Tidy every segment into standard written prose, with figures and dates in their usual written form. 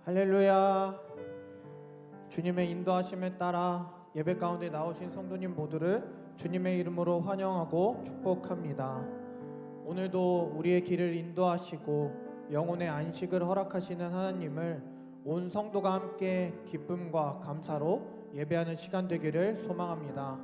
할렐루야. 주님의 인도하심에 따라 예배 가운데 나오신 성도님 모두를 주님의 이름으로 환영하고 축복합니다. 오늘도 우리의 길을 인도하시고 영혼의 안식을 허락하시는 하나님을 온 성도가 함께 기쁨과 감사로 예배하는 시간 되기를 소망합니다.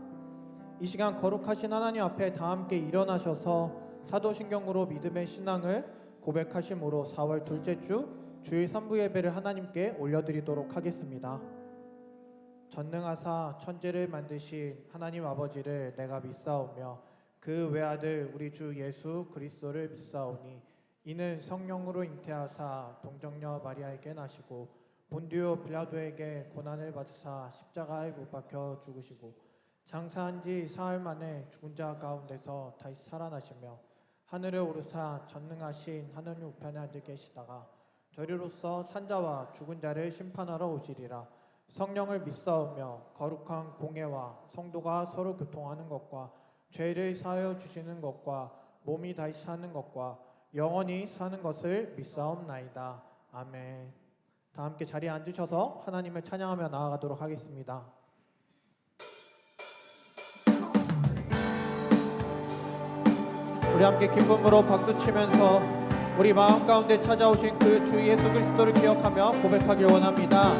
이 시간 거룩하신 하나님 앞에 다 함께 일어나셔서 사도신경으로 믿음의 신앙을 고백하심으로 4월 둘째 주 주일 3부 예배를 하나님께 올려드리도록 하겠습니다. 전능하사 천지를 만드신 하나님 아버지를 내가 믿사오며 그 외아들 우리 주 예수 그리스도를 믿사오니 이는 성령으로 잉태하사 동정녀 마리아에게 나시고 본디오 빌라도에게 고난을 받으사 십자가에 못 박혀 죽으시고 장사한 지 사흘 만에 죽은 자 가운데서 다시 살아나시며 하늘에 오르사 전능하신 하느님 우편에 앉아 계시다가 저리로서 산자와 죽은 자를 심판하러 오시리라. 성령을 믿사오며 거룩한 공예와 성도가 서로 교통하는 것과 죄를 사하여 주시는 것과 몸이 다시 사는 것과 영원히 사는 것을 믿사옵나이다. 아멘. 다 함께 자리에 앉으셔서 하나님을 찬양하며 나아가도록 하겠습니다. 우리 함께 기쁨으로 박수치면서 우리 마음 가운데 찾아오신 그 주 예수 그리스도를 기억하며 고백하길 원합니다.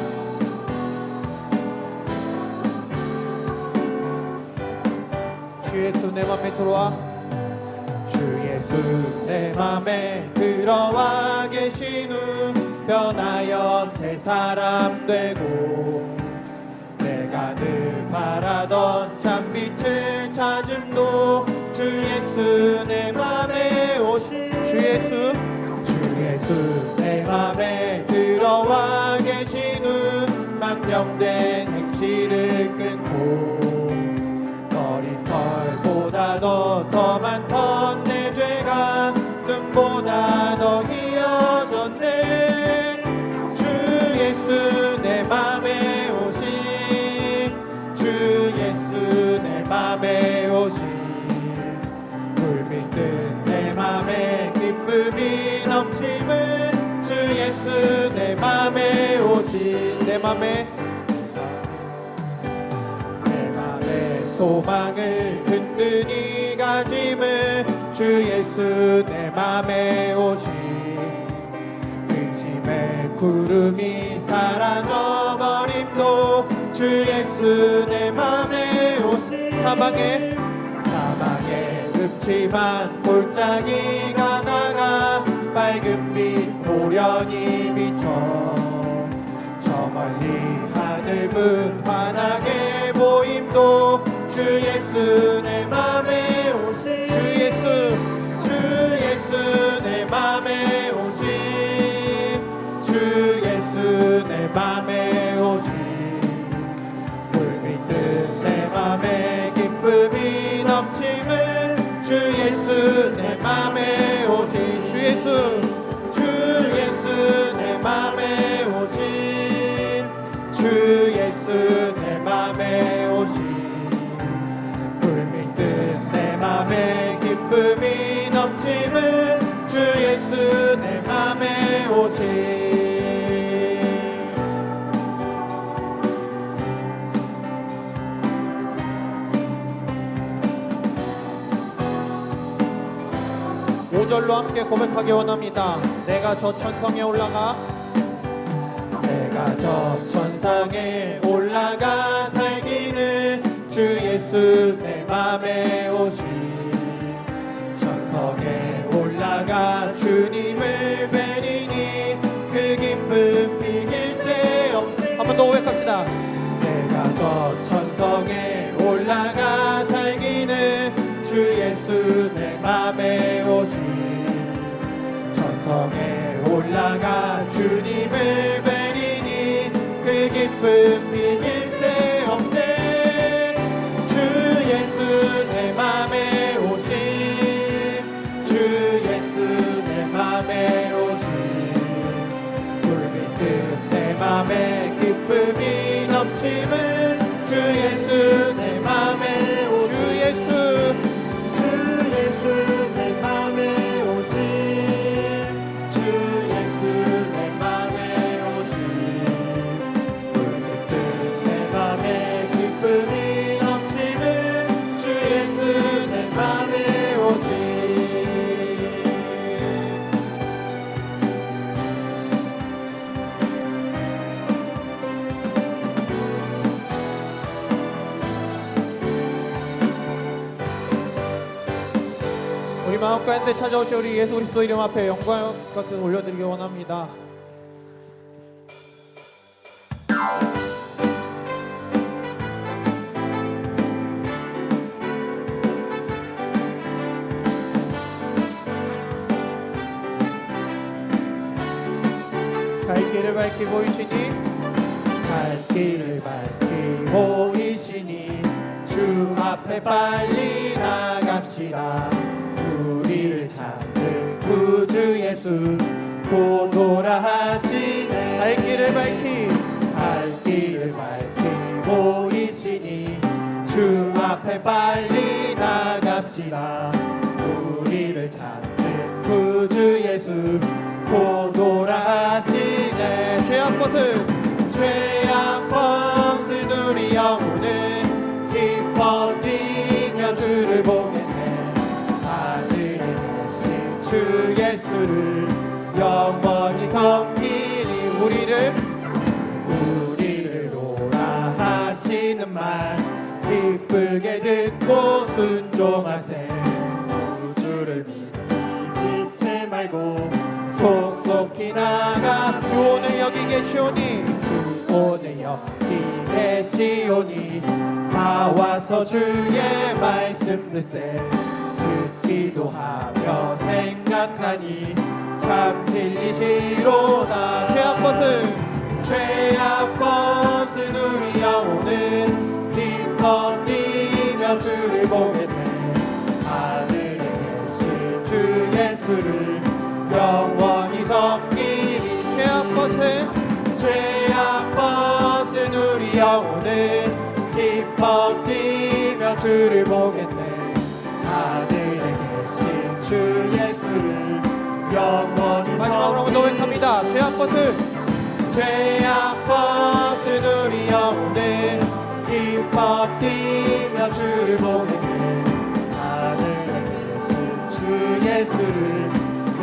주 예수 내 맘에 들어와. 주 예수 내 맘에 들어와 계신 후 변하여 새 사람 되고 내가 늘 바라던 참빛을 찾음도 주 예수 내 맘에 오신 주 예수 내 맘에 들어와 계신 후 망령된 행실을 끊고 어린 털보다도 더 많던 내 죄가 눈보다 더 희어졌네. 주 예수 내 맘에 오신 주 예수 내 맘에 오신 불빛든 내 맘에 기쁨이 넘침은 주 예수 내 맘에 오신 내 맘에 소망을 든든히 가짐은 주 예수 내 맘에 오신 의심의 구름이 사라져버림도 주 예수 내 맘에 오신 사방에 읍지만 골짜기가 나가 밝은 빛 호련히 비춰 저 멀리 하늘문 환하게 보임도 주 예수 내 맘에 오신 주 예수 내 맘에 오신 주 예수 내 맘에 오신 불빛든 내 맘에 기쁨이 넘침은 주 예수 내 맘에 오신 주 예수 내 맘에 오신 주 예수 내 맘에 오신 불빛든 내 맘에 기쁨이 넘침은 주 예수 내 맘에 오신 오절로 함께 고백하기 원합니다. 내가 저 천성에 올라가 살기는 주 예수 내 맘에 오신 천성에 올라가 주님을 뵈리니 그 기쁨 비길 데 없네. 한 번 더 고백합시다. 내가 저 천성에 올라가 살기는 주 예수 내 맘에 오신 천성에 올라가 주님을 뵈리니 그 기쁨 비길 데 없네. 주 예수 내 맘에 오신 주 예수 내 맘에 오신 불빛든 내 맘에 기쁨이 넘침은 주 예수 내 맘에 오신 주 예수 내 맘에 오신 주 예수 내 맘에 오신 마음 가운데 찾아오신 우리 예수 그리스도 이름 앞에 영광 같은 올려드리기 원합니다. 갈 길을 밝히 보이시니 갈 길을 밝히 보이시니 주 앞에 빨리 나갑시다. 우리를 찾는 구주 예수 보도라 하시네. 갈 길을 밝히 보이시니 주 앞에 빨리 나갑시다. 우리를 찾는 구주 예수 보도라 하시네. 죄악 벗은 우리 영혼은 기뻐 뛰며 주를 보겠네. 하늘에 계신 주 예수를 영원히 섬기니 우리를 오라 하시는 말 기쁘게 듣고 순종하세. 구주를 믿기 지체 말고 속속히 나가. 주 오늘 여기 계시오니 나와서 주의 말씀 듣세. 듣기도 하며 생각하니 참 진리시로다. 죄악 벗은 우리 영혼은 기뻐 뛰며 주를 보겠네. 하늘에 계신 주 예수를 영원히 섬기니. 죄악 벗은 우리 영혼은 기뻐 뛰며 주를 보겠네. 하늘에 계신 주 예수를 영원히 마지막으로 고백합니다. 죄악 벗은 우리 영혼은 기뻐 뛰며 주를 보겠네. 하늘에 계신 주 예수를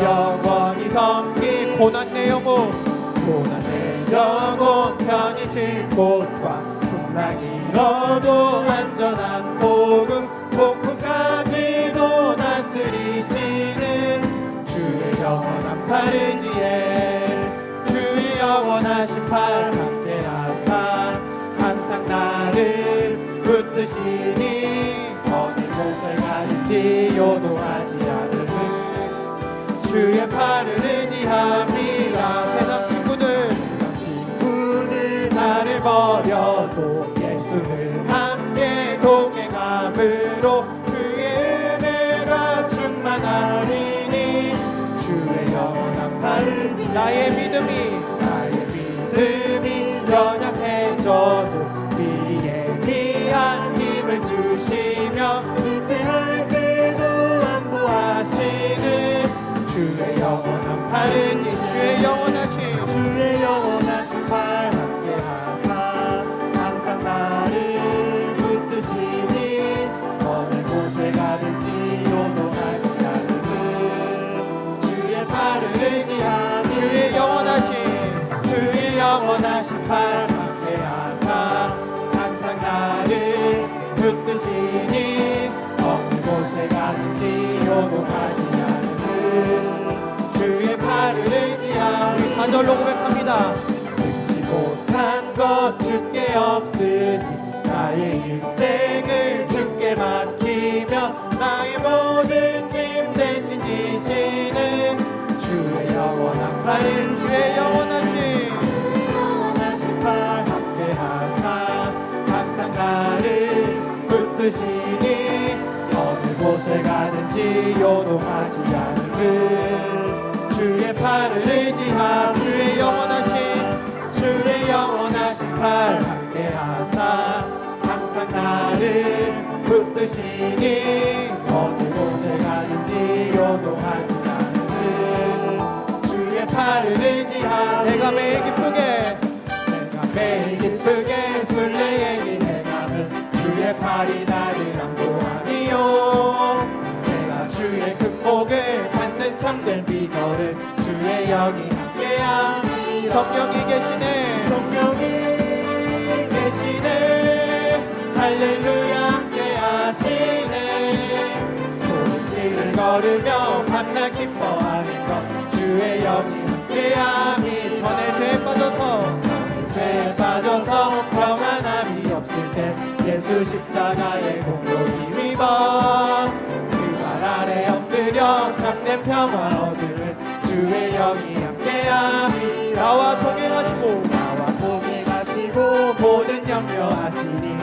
영원히 섬기. 고난 내 영혼 편히 쉴 곳과 풍랑이 일어도 안전한 폭풍까지도 다스리시는 주의 영원한 팔 의지에 주의 영원하신 팔 함께하사 항상 나를 붙드시니 어느 곳에 가든지 요동하지 않으는 주의 팔을 의지합니다. 세상 친구들 나를 버려도 예수는 함께 동행함으로 주의 은혜가 충만하리니 주의 영원한 팔을 나의 믿음이 연약해져도 미리에 귀한 힘을 주시며 은퇴할 때도 안보하시는 주의 영원한 팔을 주의 영원하신 팔 함께하사 항상 나를 붙드시니 어느 곳에 가든지 요동하지 않는 주의 팔을 의지하며 주의 영원하신 팔 함께하사 항상 나를 붙드시니 어느 곳에 가든지 요동하지 않는 주의 팔을 의지하며 우리 간절로 고백합니다. 잊지 못한 것 주께 없으니 나의 일생을 주께 맡기며 나의 모든 짐 대신 지시는 주의 영원한 팔 주의 영원하신 팔 함께하사 항상 나를 붙드시니 어느 곳에 가든지 요동하지 않는 주의 팔을 의지하 주의 영원하신 팔 함께하사 항상 나를 붙드시니 어느 곳에 가든지 요동하지 않는 주의 팔을 의지하 내가 매일 기쁘게 순례의 길 행하는 주의 팔이 나를 안보하니요. 내가 주의 극복을 받는 참된 비결은 주의 영이 함께함. 성령이 계시네 할렐루야 함께하시네. 모든 길을 걸으며 밤낮 기뻐하는 것 주의 영이 함께함이 전에 죄에 빠져서 평안함이 없을 때 예수 십자가의 공로 힘입어 그 발 아래 엎드려 참된 평화 얻으는 주의 영이 함께함이 나와 동행하시고 모든 염려하시니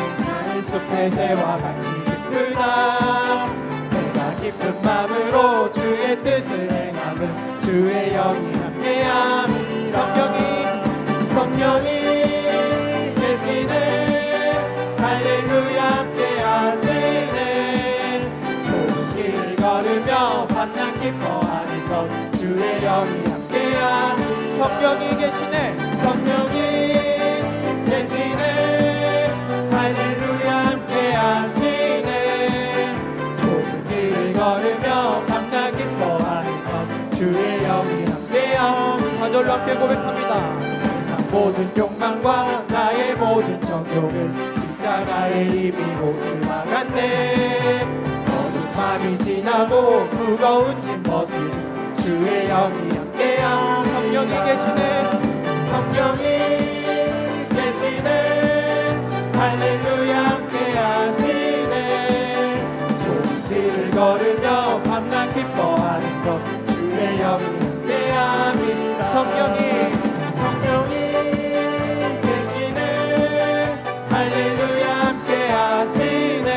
그 숲의 새와 같이 기쁘다 내가 기쁜 마음으로 주의 뜻을 행함은 주의 영이 함께함이 성령이 계시네 할렐루야 함께하시네 좁은 길을 걸으며 밤낮 기뻐하는 것 주의 영이 함께함이 성령이 계시네 할렐루야 함께하시네 좁은 길을 걸으며 밤낮 기뻐하는 것 주의 영이 함께함 4절로 함께 고백합니다 세상 모든 욕망과 나의 모든 정욕을 십자가에 이미 몫을 막았네 어두운 밤이 지나고 무거운 짐 벗으니 주의 영이 함께함 성령이 계시네 할렐루야 함께하시네 좁은 길을 걸으며 밤낮 기뻐하는 것 주의 영이 함께함이 성령이 계시네 할렐루야 함께하시네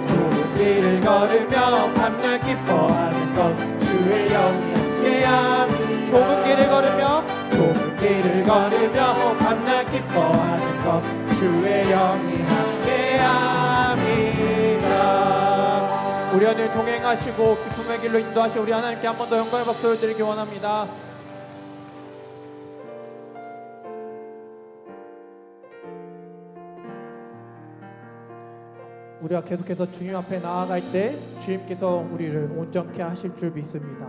좁은 길을 걸으며 밤낮 기뻐하는 것 주의 영이 함께함이 좁은 길을 걸으며 밤낮 기뻐하는 것 주의 영이 함께함이라 우리 오늘 동행하시고 기쁨의 길로 인도하시 우리 하나님께 한 번 더 영광의 박수를 드리기 원합니다. 우리가 계속해서 주님 앞에 나아갈 때 주님께서 우리를 온전케 하실 줄 믿습니다.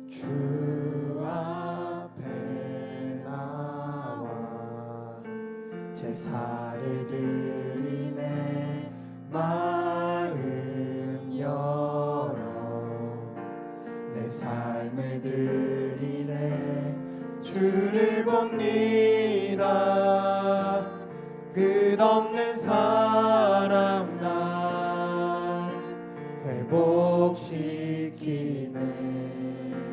주 앞에 나와 제사를 드리네 마음 열어 내 삶을 드리네 주를 봅니다 끝없는 사랑 날 회복시키네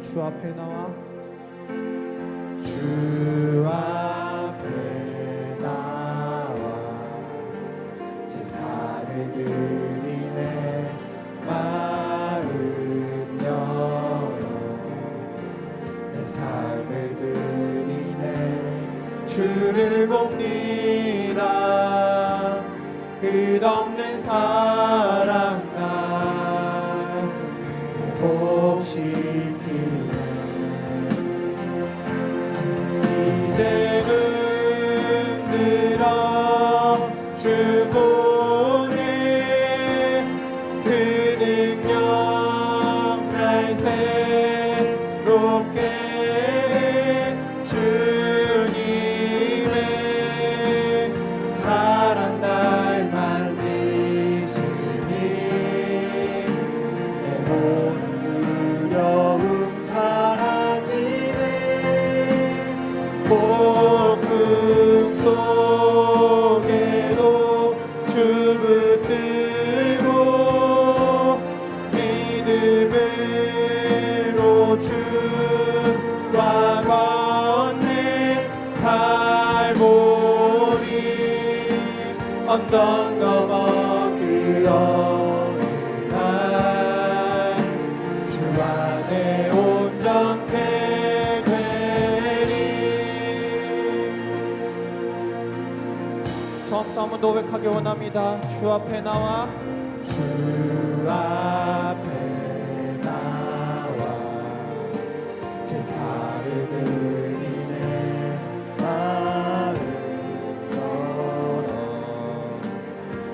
주 앞에 나와 주 앞에 나와 제사를 드리네 마음 열어 내 삶을 드리네 주를 봅니다 끝없는 사랑 날 회복시키네 이제는 들어 주 보내 그 능력 날 새롭게 주님의 사랑 날 만지시니 내 모든 두려움 사라지네 폭풍 속에도 주 붙들고 믿음으로 주와 걷네 갈보리 언덕 넘어 그 어느 날 주 안에 온전케 처음부터 한번 더 고백하기 원합니다. 주 앞에 나와 주 앞에 나와 제사를 드리네 마음 열어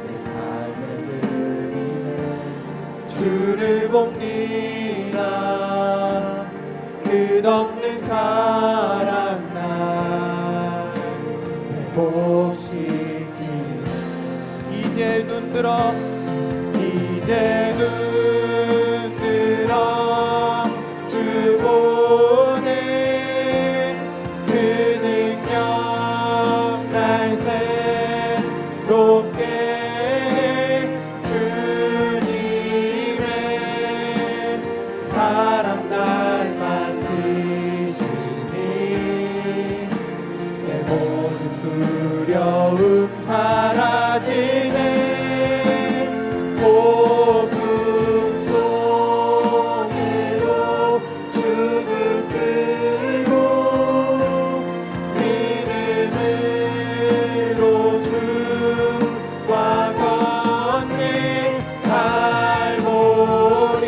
내 삶을 드리네 주를 봅니다 끝없는 사랑 날 회복시키네. 이제 눈들어 이제 눈들어 주 보네. 그 능력 날 새롭게 주님의 사랑 날 만지시니 내 모든 두려움 사라지네. 복음 속에도 주를 뜨고 믿음으로 주와 걷네. 갈보리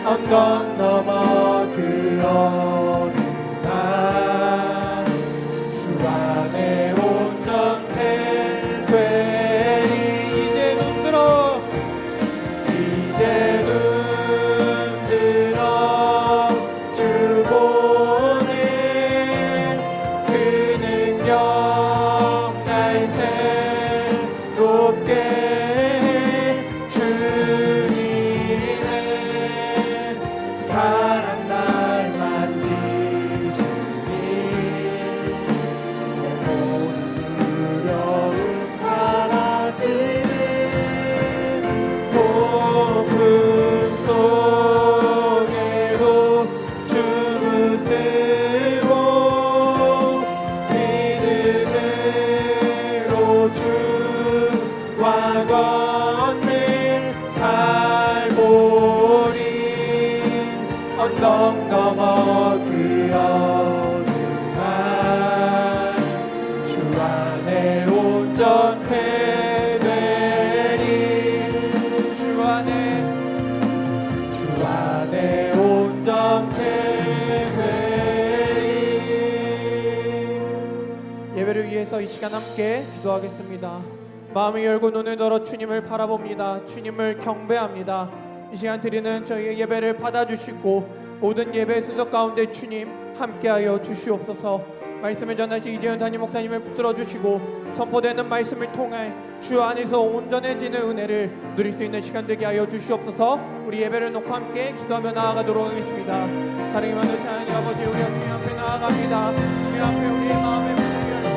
언덕 넘어 그 어느 날 주 안에 온전해 되리. 이제 눈들어 이제 눈들어 주 보네. 그 능력 날 새롭게 주님의 사랑 날 만지시니 내 모든 두려움 사라지네. 복음 속에도 주를 뜨고 믿음으로 주와 걷네. 갈보리 언덕 넘어 그 어느 날 주 안에 온전해 되리. 주 안에 온전해 되리. 예배를 위해서 이 시간 함께 기도하겠습니다. 마음을 열고 눈을 들어 주님을 바라봅니다. 주님을 경배합니다. 이 시간 드리는 저희의 예배를 받아주시고 모든 예배 순서 가운데 주님 함께하여 주시옵소서. 말씀을 전하신 이재현 담임 목사님을 붙들어 주시고 선포되는 말씀을 통해 주 안에서 온전해지는 은혜를 누릴 수 있는 시간 되게 하여 주시옵소서. 우리 예배를 놓고 함께 기도하며 나아가도록 하겠습니다. 사랑이 많은 하나님 아버지, 우리가 주님 앞에 나아갑니다. 주님 앞에 우리의 마음의 문을 열고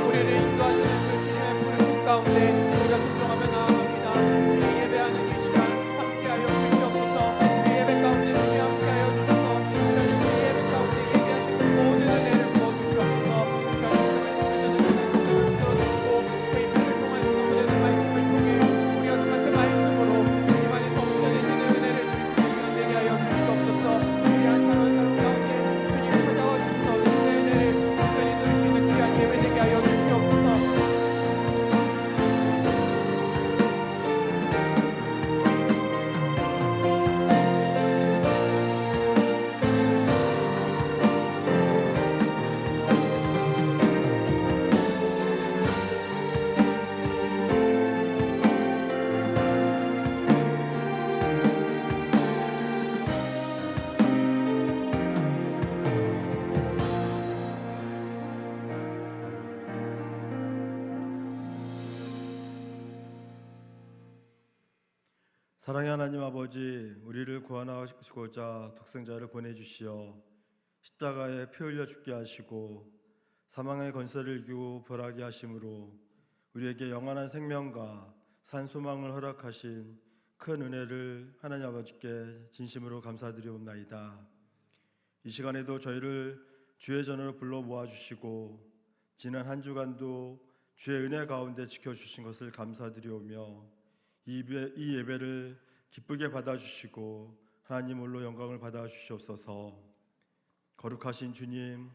우리를 인도하시는 그 주님의 부르심 가운데 우리가 순종하며 나아갑니다. 주님 예배하는 이 시간 함께하여 주시옵소서. 우리 예배 가운데 주님 함께하여 주셔서 저희 예배 가운데 예배하신 그 모든 은혜를 부어주시옵소서. 저희 들어주시고 그 인물을 통하여 선포되는 말씀을 통해 우리가 정말 그 말씀으로 주님 안에서 온전해지는 은혜를 누릴 수 있는 시간 되게 하여 주시옵소서. 우리 한 사람 한 사람 가운데 주님 찾아와 주셔서 은혜를 온전히 누릴 수 있는 귀한 예배 되게 하여 주시옵소서. 사랑의 하나님 아버지, 우리를 구원하시고자 독생자를 보내주시어 십자가에 피 흘려 죽게 하시고 사망의 권세를 이기고 벌하게 하심으로 우리에게 영원한 생명과 산 소망을 허락하신 큰 은혜를 하나님 아버지께 진심으로 감사드리옵나이다. 이 시간에도 저희를 주의 전으로 불러 모아주시고 지난 한 주간도 주의 은혜 가운데 지켜주신 것을 감사드리오며 이 예배를 기쁘게 받아주시고 하나님 홀로 영광을 받아주시옵소서. 거룩하신 주님,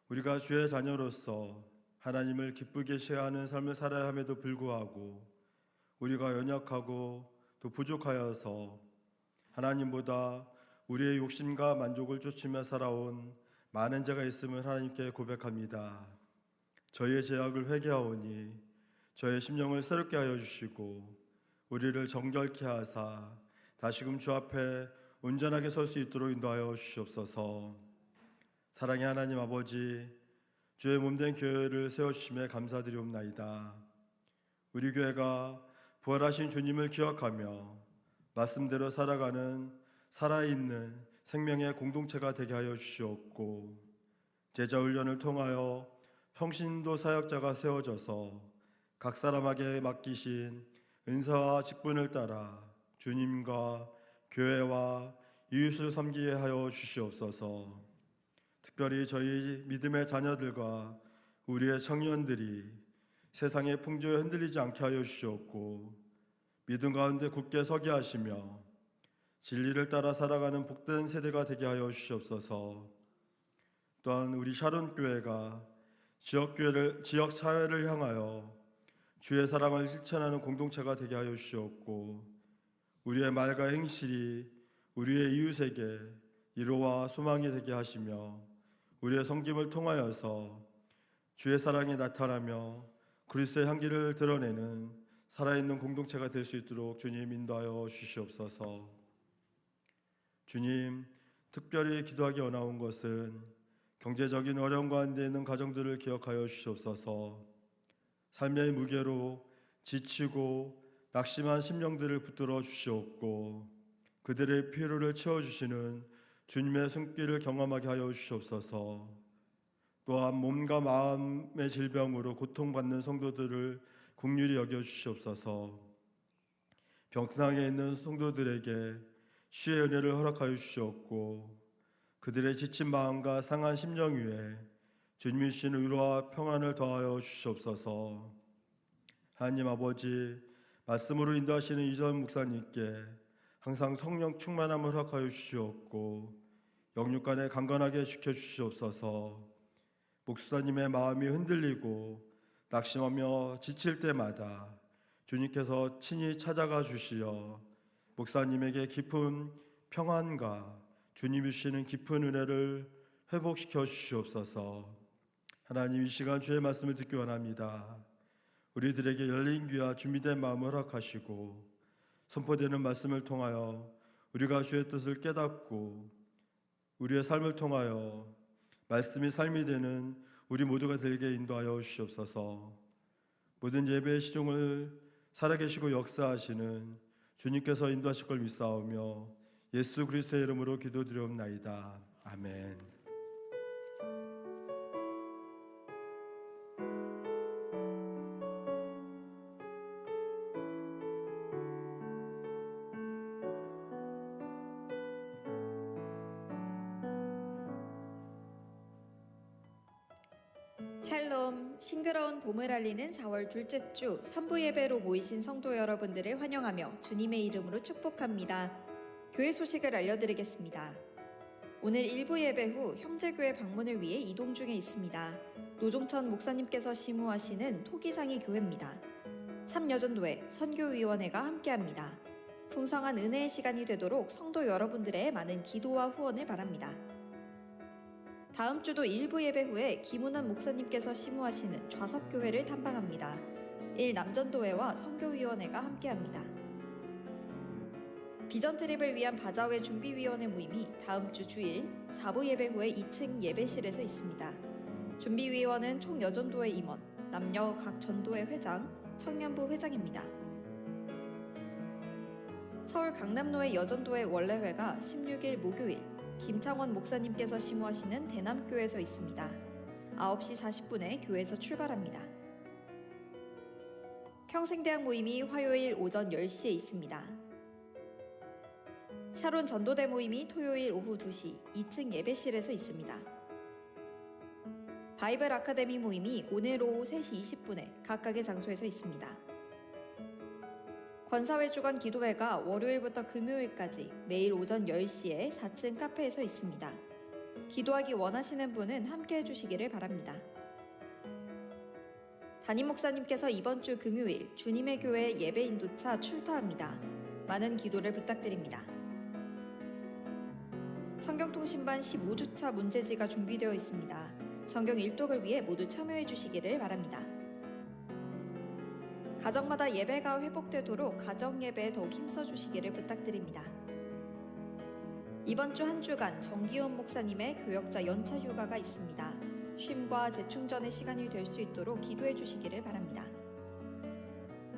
우리가 주의 자녀로서 하나님을 기쁘게 시하는 삶을 살아야 함에도 불구하고 우리가 연약하고 또 부족하여서 하나님보다 우리의 욕심과 만족을 쫓으며 살아온 많은 죄가 있음을 하나님께 고백합니다. 저희의 죄악을 회개하오니 저의 심령을 새롭게 하여 주시고 우리를 정결케 하사 다시금 주 앞에 온전하게 설 수 있도록 인도하여 주시옵소서. 사랑의 하나님 아버지, 주의 몸된 교회를 세워주심에 감사드리옵나이다. 우리 교회가 부활하신 주님을 기억하며 말씀대로 살아가는 살아있는 생명의 공동체가 되게 하여 주시옵고, 제자훈련을 통하여 평신도 사역자가 세워져서 각 사람에게 맡기신 은사와 직분을 따라 주님과 교회와 이웃을 섬기게 하여 주시옵소서. 특별히 저희 믿음의 자녀들과 우리의 청년들이 세상의 풍조에 흔들리지 않게 하여 주시옵고, 믿음 가운데 굳게 서게 하시며 진리를 따라 살아가는 복된 세대가 되게 하여 주시옵소서. 또한 우리 샤론 교회가 지역 사회를 향하여 주의 사랑을 실천하는 공동체가 되게 하여 주시옵고, 우리의 말과 행실이 우리의 이웃에게 위로와 소망이 되게 하시며 우리의 섬김을 통하여서 주의 사랑이 나타나며 그리스도의 향기를 드러내는 살아있는 공동체가 될 수 있도록 주님 인도하여 주시옵소서. 주님, 특별히 기도하기 원하온 것은 경제적인 어려움 가운데 있는 가정들을 기억하여 주시옵소서. 삶의 무게로 지치고 낙심한 심령들을 붙들어 주시옵고, 그들의 피로를 채워주시는 주님의 손길을 경험하게 하여 주시옵소서. 또한 몸과 마음의 질병으로 고통받는 성도들을 긍휼히 여겨 주시옵소서. 병상에 있는 성도들에게 쉬의 은혜를 허락하여 주시옵고, 그들의 지친 마음과 상한 심령 위에 주님이 주시는 위로와 평안을 더하여 주시옵소서. 하나님 아버지, 말씀으로 인도하시는 이전 목사님께 항상 성령 충만함을 허락하여 주시옵고, 영육간에 강건하게 지켜주시옵소서. 목사님의 마음이 흔들리고 낙심하며 지칠 때마다 주님께서 친히 찾아가 주시어 목사님에게 깊은 평안과 주님이 주시는 깊은 은혜를 회복시켜 주시옵소서. 하나님, 이 시간 주의 말씀을 듣기 원합니다. 우리들에게 열린 귀와 준비된 마음을 허락하시고, 선포되는 말씀을 통하여 우리가 주의 뜻을 깨닫고 우리의 삶을 통하여 말씀이 삶이 되는 우리 모두가 되게 인도하여 주시옵소서. 모든 예배의 시종을 살아계시고 역사하시는 주님께서 인도하실 걸 믿사오며 예수 그리스도의 이름으로 기도드리옵나이다. 아멘. 샬롬, 싱그러운 봄을 알리는 4월 둘째 주 선부 예배로 모이신 성도 여러분들을 환영하며 주님의 이름으로 축복합니다. 교회 소식을 알려드리겠습니다. 오늘 일부 예배 후 형제교회 방문을 위해 이동 중에 있습니다. 노종천 목사님께서 심우하시는 토기상이 교회입니다. 삼여전도회 선교위원회가 함께합니다. 풍성한 은혜의 시간이 되도록 성도 여러분들의 많은 기도와 후원을 바랍니다. 다음 주도 일부 예배 후에 김은환 목사님께서 심우하시는 좌석교회를 탐방합니다. 1남전도회와 선교위원회가 함께합니다. 비전 트립을 위한 바자회 준비위원회 모임이 다음 주 주일 4부 예배 후에 2층 예배실에서 있습니다. 준비위원은 총여전도회 임원, 남녀 각 전도회 회장, 청년부 회장입니다. 서울 강남로의 여전도회 원래회가 16일 목요일 김창원 목사님께서 심우하시는 대남교회에서 있습니다. 9시 40분에 교회에서 출발합니다. 평생대학 모임이 화요일 오전 10시에 있습니다. 샤론 전도대 모임이 토요일 오후 2시 2층 예배실에서 있습니다. 바이블 아카데미 모임이 오늘 오후 3시 20분에 각각의 장소에서 있습니다. 권사회 주간 기도회가 월요일부터 금요일까지 매일 오전 10시에 4층 카페에서 있습니다. 기도하기 원하시는 분은 함께 해주시기를 바랍니다. 담임 목사님께서 이번 주 금요일 주님의 교회 예배 인도차 출타합니다. 많은 기도를 부탁드립니다. 성경통신반 15주차 문제지가 준비되어 있습니다. 성경 일독을 위해 모두 참여해 주시기를 바랍니다. 가정마다 예배가 회복되도록 가정예배에 더욱 힘써 주시기를 부탁드립니다. 이번 주 한 주간 정기훈 목사님의 교역자 연차 휴가가 있습니다. 쉼과 재충전의 시간이 될 수 있도록 기도해 주시기를 바랍니다.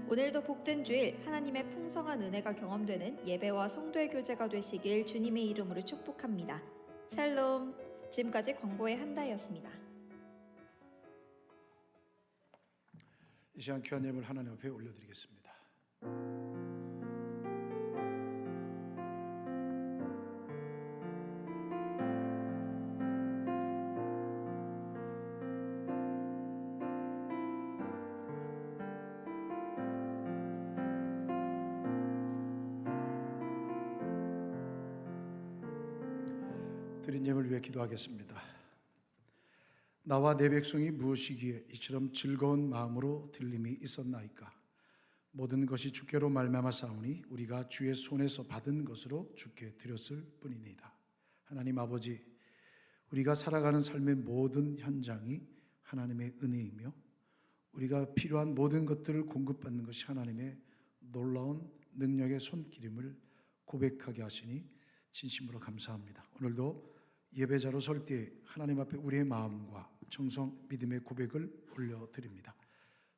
오늘도 복된 주일 하나님의 풍성한 은혜가 경험되는 예배와 성도의 교제가 되시길 주님의 이름으로 축복합니다. 샬롬. 지금까지 광고의 한다였습니다. 이 시간 귀한 예물 하나님 앞에 올려드리겠습니다. 드린 예물 위해 기도하겠습니다. 나와 내 백성이 무엇이기에 이처럼 즐거운 마음으로 들림이 있었나이까? 모든 것이 주께로 말미암아 싸우니 우리가 주의 손에서 받은 것으로 주께 드렸을 뿐이니이다. 하나님 아버지, 우리가 살아가는 삶의 모든 현장이 하나님의 은혜이며 우리가 필요한 모든 것들을 공급받는 것이 하나님의 놀라운 능력의 손길임을 고백하게 하시니 진심으로 감사합니다. 오늘도 예배자로 설 때 하나님 앞에 우리의 마음과 정성, 믿음의 고백을 올려드립니다.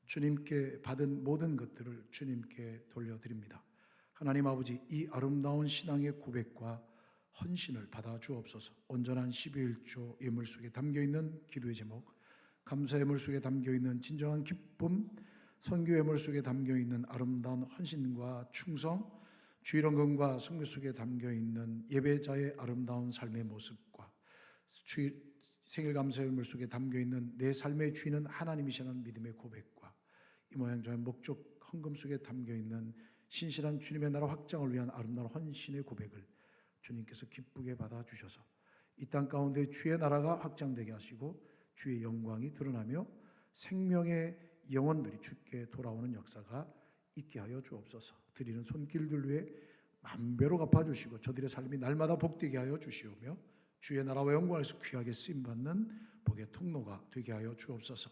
주님께 받은 모든 것들을 주님께 돌려드립니다. 하나님 아버지, 이 아름다운 신앙의 고백과 헌신을 받아 주옵소서. 온전한 12일조 예물 속에 담겨있는 기도의 제목, 감사 예물 속에 담겨있는 진정한 기쁨, 선교 예물 속에 담겨있는 아름다운 헌신과 충성, 주일원금과 성교 속에 담겨있는 예배자의 아름다운 삶의 모습과 생일 감사 예물 속에 담겨있는 내 삶의 주인은 하나님이시라는 믿음의 고백과 이 모양 저의 목적 헌금 속에 담겨있는 신실한 주님의 나라 확장을 위한 아름다운 헌신의 고백을 주님께서 기쁘게 받아주셔서 이 땅 가운데 주의 나라가 확장되게 하시고 주의 영광이 드러나며 생명의 영혼들이 주께 돌아오는 역사가 있게 하여 주옵소서. 드리는 손길들 위해 만배로 갚아주시고 저들의 삶이 날마다 복되게 하여 주시오며 주의 나라와 영광에서 귀하게 쓰임받는 복의 통로가 되게 하여 주옵소서.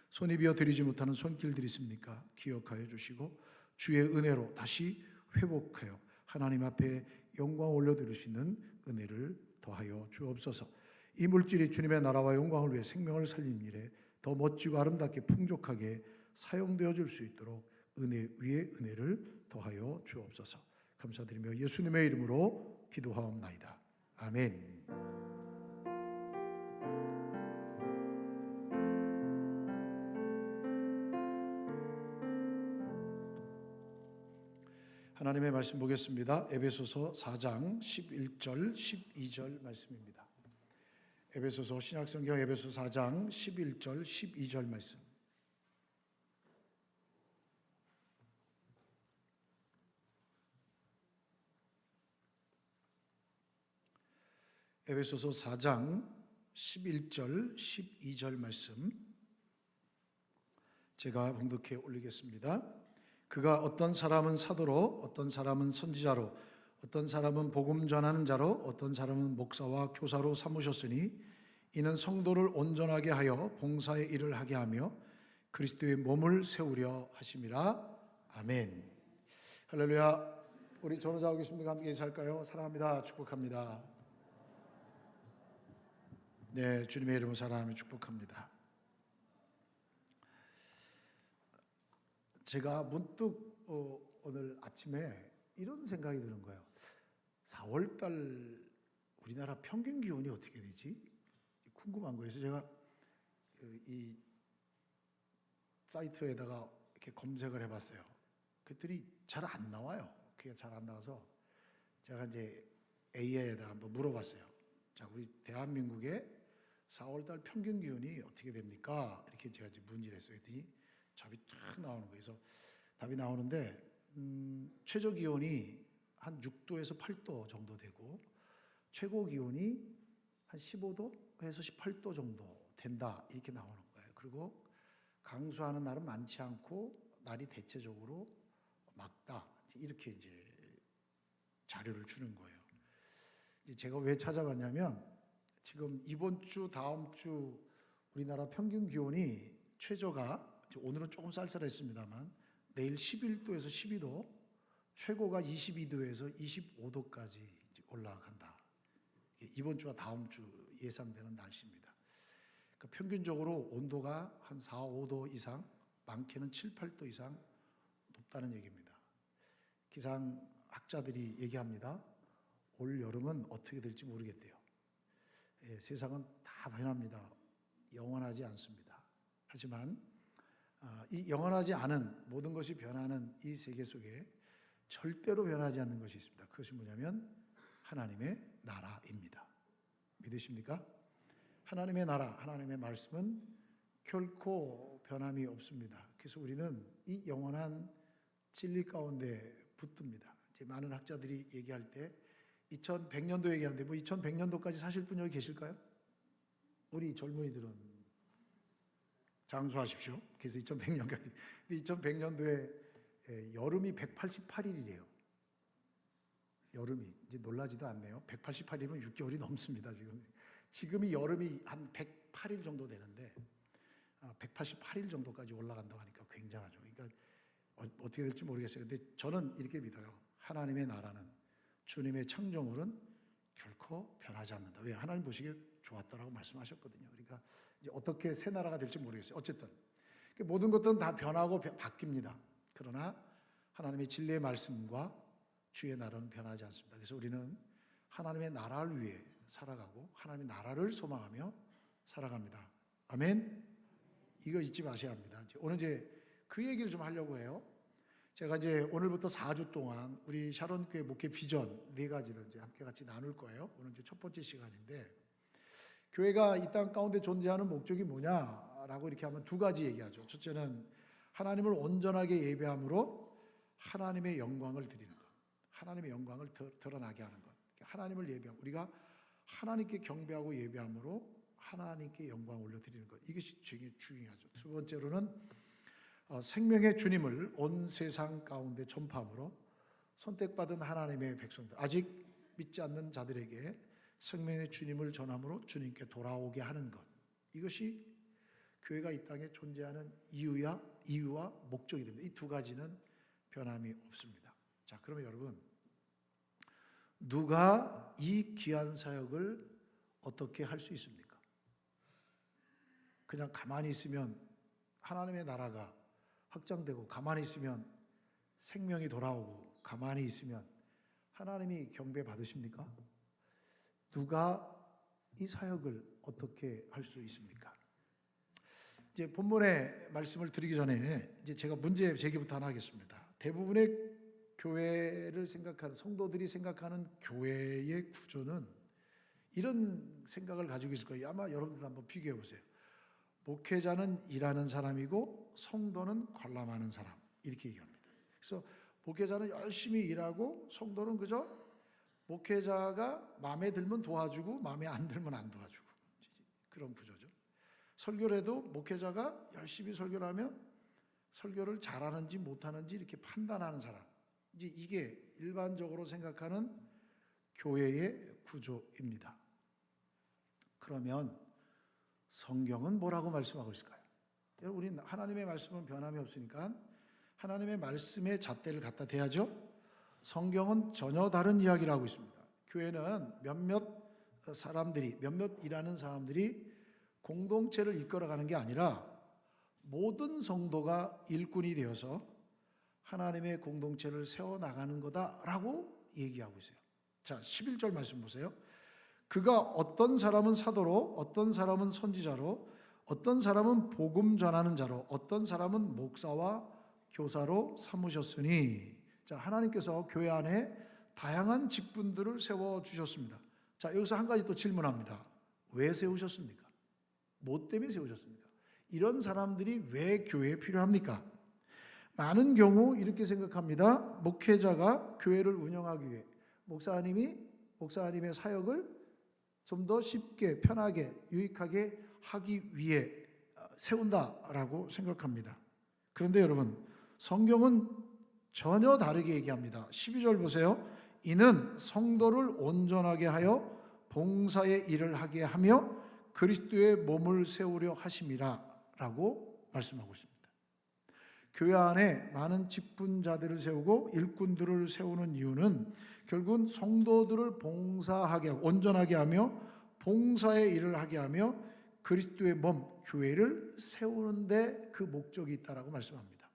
손이 비어 드리지 못하는 손길들이 있습니까? 기억하여 주시고 주의 은혜로 다시 회복하여 하나님 앞에 영광 올려드릴 수 있는 은혜를 더하여 주옵소서. 이 물질이 주님의 나라와 영광을 위해 생명을 살리는 일에 더 멋지고 아름답게 풍족하게 사용되어 줄 수 있도록 은혜 위에 은혜를 더하여 주옵소서. 감사드리며 예수님의 이름으로 기도하옵나이다. 아멘. 하나님의 말씀 보겠습니다. 에베소서 4장 11절 12절 말씀입니다. 에베소서 신약성경 에베소 4장 11절 12절 말씀. 에베소서 4장 11절 12절 말씀 제가 봉독해 올리겠습니다. 그가 어떤 사람은 사도로, 어떤 사람은 선지자로, 어떤 사람은 복음 전하는 자로, 어떤 사람은 목사와 교사로 삼으셨으니 이는 성도를 온전하게 하여 봉사의 일을 하게 하며 그리스도의 몸을 세우려 하심이라. 아멘. 할렐루야. 우리 전도자하고 계십니까? 함께 인사할까요? 사랑합니다. 축복합니다. 네, 주님의 이름으로 사랑하며 축복합니다. 제가 문득 오늘 아침에 이런 생각이 드는 거예요. 4월달 우리나라 평균 기온이 어떻게 되지? 궁금한 거예요. 그래서 제가 이 사이트에다가 이렇게 검색을 해봤어요. 그랬더니 잘 안 나와요. 그게 잘 안 나와서 제가 이제 AI에다 한번 물어봤어요. 자, 우리 대한민국의 4월달 평균 기온이 어떻게 됩니까? 이렇게 제가 이제 문의를 했어요. 그랬더니 답이 탁 나오는 거예요. 그래서 답이 나오는데 최저 기온이 한 6도에서 8도 정도 되고 최고 기온이 한 15도에서 18도 정도 된다 이렇게 나오는 거예요. 그리고 강수하는 날은 많지 않고 날이 대체적으로 맑다 이렇게 이제 자료를 주는 거예요. 이제 제가 왜 찾아봤냐면 지금 이번 주 다음 주 우리나라 평균 기온이 최저가 오늘은 조금 쌀쌀했습니다만 내일 11도에서 12도, 최고가 22도에서 25도까지 올라간다. 이번 주와 다음 주 예상되는 날씨입니다. 그러니까 평균적으로 온도가 한 4, 5도 이상, 많게는 7, 8도 이상 높다는 얘기입니다. 기상학자들이 얘기합니다. 올 여름은 어떻게 될지 모르겠대요. 세상은 다 변합니다. 영원하지 않습니다. 하지만 이 영원하지 않은 모든 것이 변하는 이 세계 속에 절대로 변하지 않는 것이 있습니다. 그것이 뭐냐면 하나님의 나라입니다. 믿으십니까? 하나님의 나라, 하나님의 말씀은 결코 변함이 없습니다. 그래서 우리는 이 영원한 진리 가운데 붙듭니다. 이제 많은 학자들이 얘기할 때 2100년도 얘기하는데 뭐 2100년도까지 사실 분 여기 계실까요? 우리 젊은이들은 장수하십시오. 그래서 2100년까지. 2100년도에 여름이 188일이래요. 여름이 이제 놀라지도 않네요. 188일이면 6개월이 넘습니다. 지금이 여름이 한 108일 정도 되는데 188일 정도까지 올라간다고 하니까 굉장하죠. 그러니까 어떻게 될지 모르겠어요. 근데 저는 이렇게 믿어요. 하나님의 나라는, 주님의 창조물은 결코 변하지 않는다. 왜? 하나님 보시기에 좋았다라고 말씀하셨거든요. 그러니까 이제 어떻게 새 나라가 될지 모르겠어요. 어쨌든 모든 것들은 다 변하고 바뀝니다. 그러나 하나님의 진리의 말씀과 주의 나라는 변하지 않습니다. 그래서 우리는 하나님의 나라를 위해 살아가고 하나님의 나라를 소망하며 살아갑니다. 아멘. 이거 잊지 마셔야 합니다. 오늘 이제 그 얘기를 좀 하려고 해요. 제가 이제 오늘부터 4주 동안 우리 샤론교회 목회 비전 4가지를 이제 함께 같이 나눌 거예요. 오늘 이제 첫 번째 시간인데, 교회가 이 땅 가운데 존재하는 목적이 뭐냐라고 이렇게 하면 2가지 얘기하죠. 첫째는 하나님을 온전하게 예배함으로 하나님의 영광을 드리는 것, 하나님의 영광을 드러나게 하는 것. 하나님을 예배하고 우리가 하나님께 경배하고 예배함으로 하나님께 영광을 올려드리는 것, 이것이 되게 중요하죠. 2번째로는 생명의 주님을 온 세상 가운데 전파함으로 선택받은 하나님의 백성들, 아직 믿지 않는 자들에게 생명의 주님을 전함으로 주님께 돌아오게 하는 것, 이것이 교회가 이 땅에 존재하는 이유와 목적이 됩니다. 이 2가지는 변함이 없습니다. 자, 그러면 여러분, 누가 이 귀한 사역을 어떻게 할 수 있습니까? 그냥 가만히 있으면 하나님의 나라가 확장되고, 가만히 있으면 생명이 돌아오고, 가만히 있으면 하나님이 경배 받으십니까? 누가 이 사역을 어떻게 할 수 있습니까? 이제 본문의 말씀을 드리기 전에 이제 제가 문제 제기부터 하나 하겠습니다. 대부분의 교회를 생각하는 성도들이 생각하는 교회의 구조는 이런 생각을 가지고 있을 거예요. 아마 여러분들도 한번 비교해 보세요. 목회자는 일하는 사람이고 성도는 관람하는 사람, 이렇게 얘기합니다. 그래서 목회자는 열심히 일하고 성도는 그저 목회자가 마음에 들면 도와주고 마음에 안 들면 안 도와주고, 그런 구조죠. 설교를 해도 목회자가 열심히 설교를 하면 설교를 잘하는지 못하는지 이렇게 판단하는 사람, 이제 이게 일반적으로 생각하는 교회의 구조입니다. 그러면 성경은 뭐라고 말씀하고 있을까요? 여러분, 우리 하나님의 말씀은 변함이 없으니까 하나님의 말씀의 잣대를 갖다 대야죠. 성경은 전혀 다른 이야기를 하고 있습니다. 교회는 몇몇 일하는 사람들이 공동체를 이끌어가는 게 아니라 모든 성도가 일꾼이 되어서 하나님의 공동체를 세워나가는 거다라고 얘기하고 있어요. 자, 11절 말씀 보세요. 그가 어떤 사람은 사도로, 어떤 사람은 선지자로, 어떤 사람은 복음 전하는 자로, 어떤 사람은 목사와 교사로 삼으셨으니. 자, 하나님께서 교회 안에 다양한 직분들을 세워주셨습니다. 자, 여기서 한 가지 또 질문합니다. 왜 세우셨습니까? 뭐 때문에 세우셨습니까? 이런 사람들이 왜 교회에 필요합니까? 많은 경우 이렇게 생각합니다. 목회자가 교회를 운영하기 위해, 목사님의 사역을 좀 더 쉽게, 편하게, 유익하게 하기 위해 세운다라고 생각합니다. 그런데 여러분, 성경은 전혀 다르게 얘기합니다. 12절 보세요. 이는 성도를 온전하게 하여 봉사의 일을 하게 하며 그리스도의 몸을 세우려 하심이라 라고 말씀하고 있습니다. 교회 안에 많은 직분자들을 세우고 일꾼들을 세우는 이유는 결국은 성도들을 봉사하게 하고 온전하게 하며 봉사의 일을 하게 하며 그리스도의 몸 교회를 세우는데 그 목적이 있다라고 말씀합니다.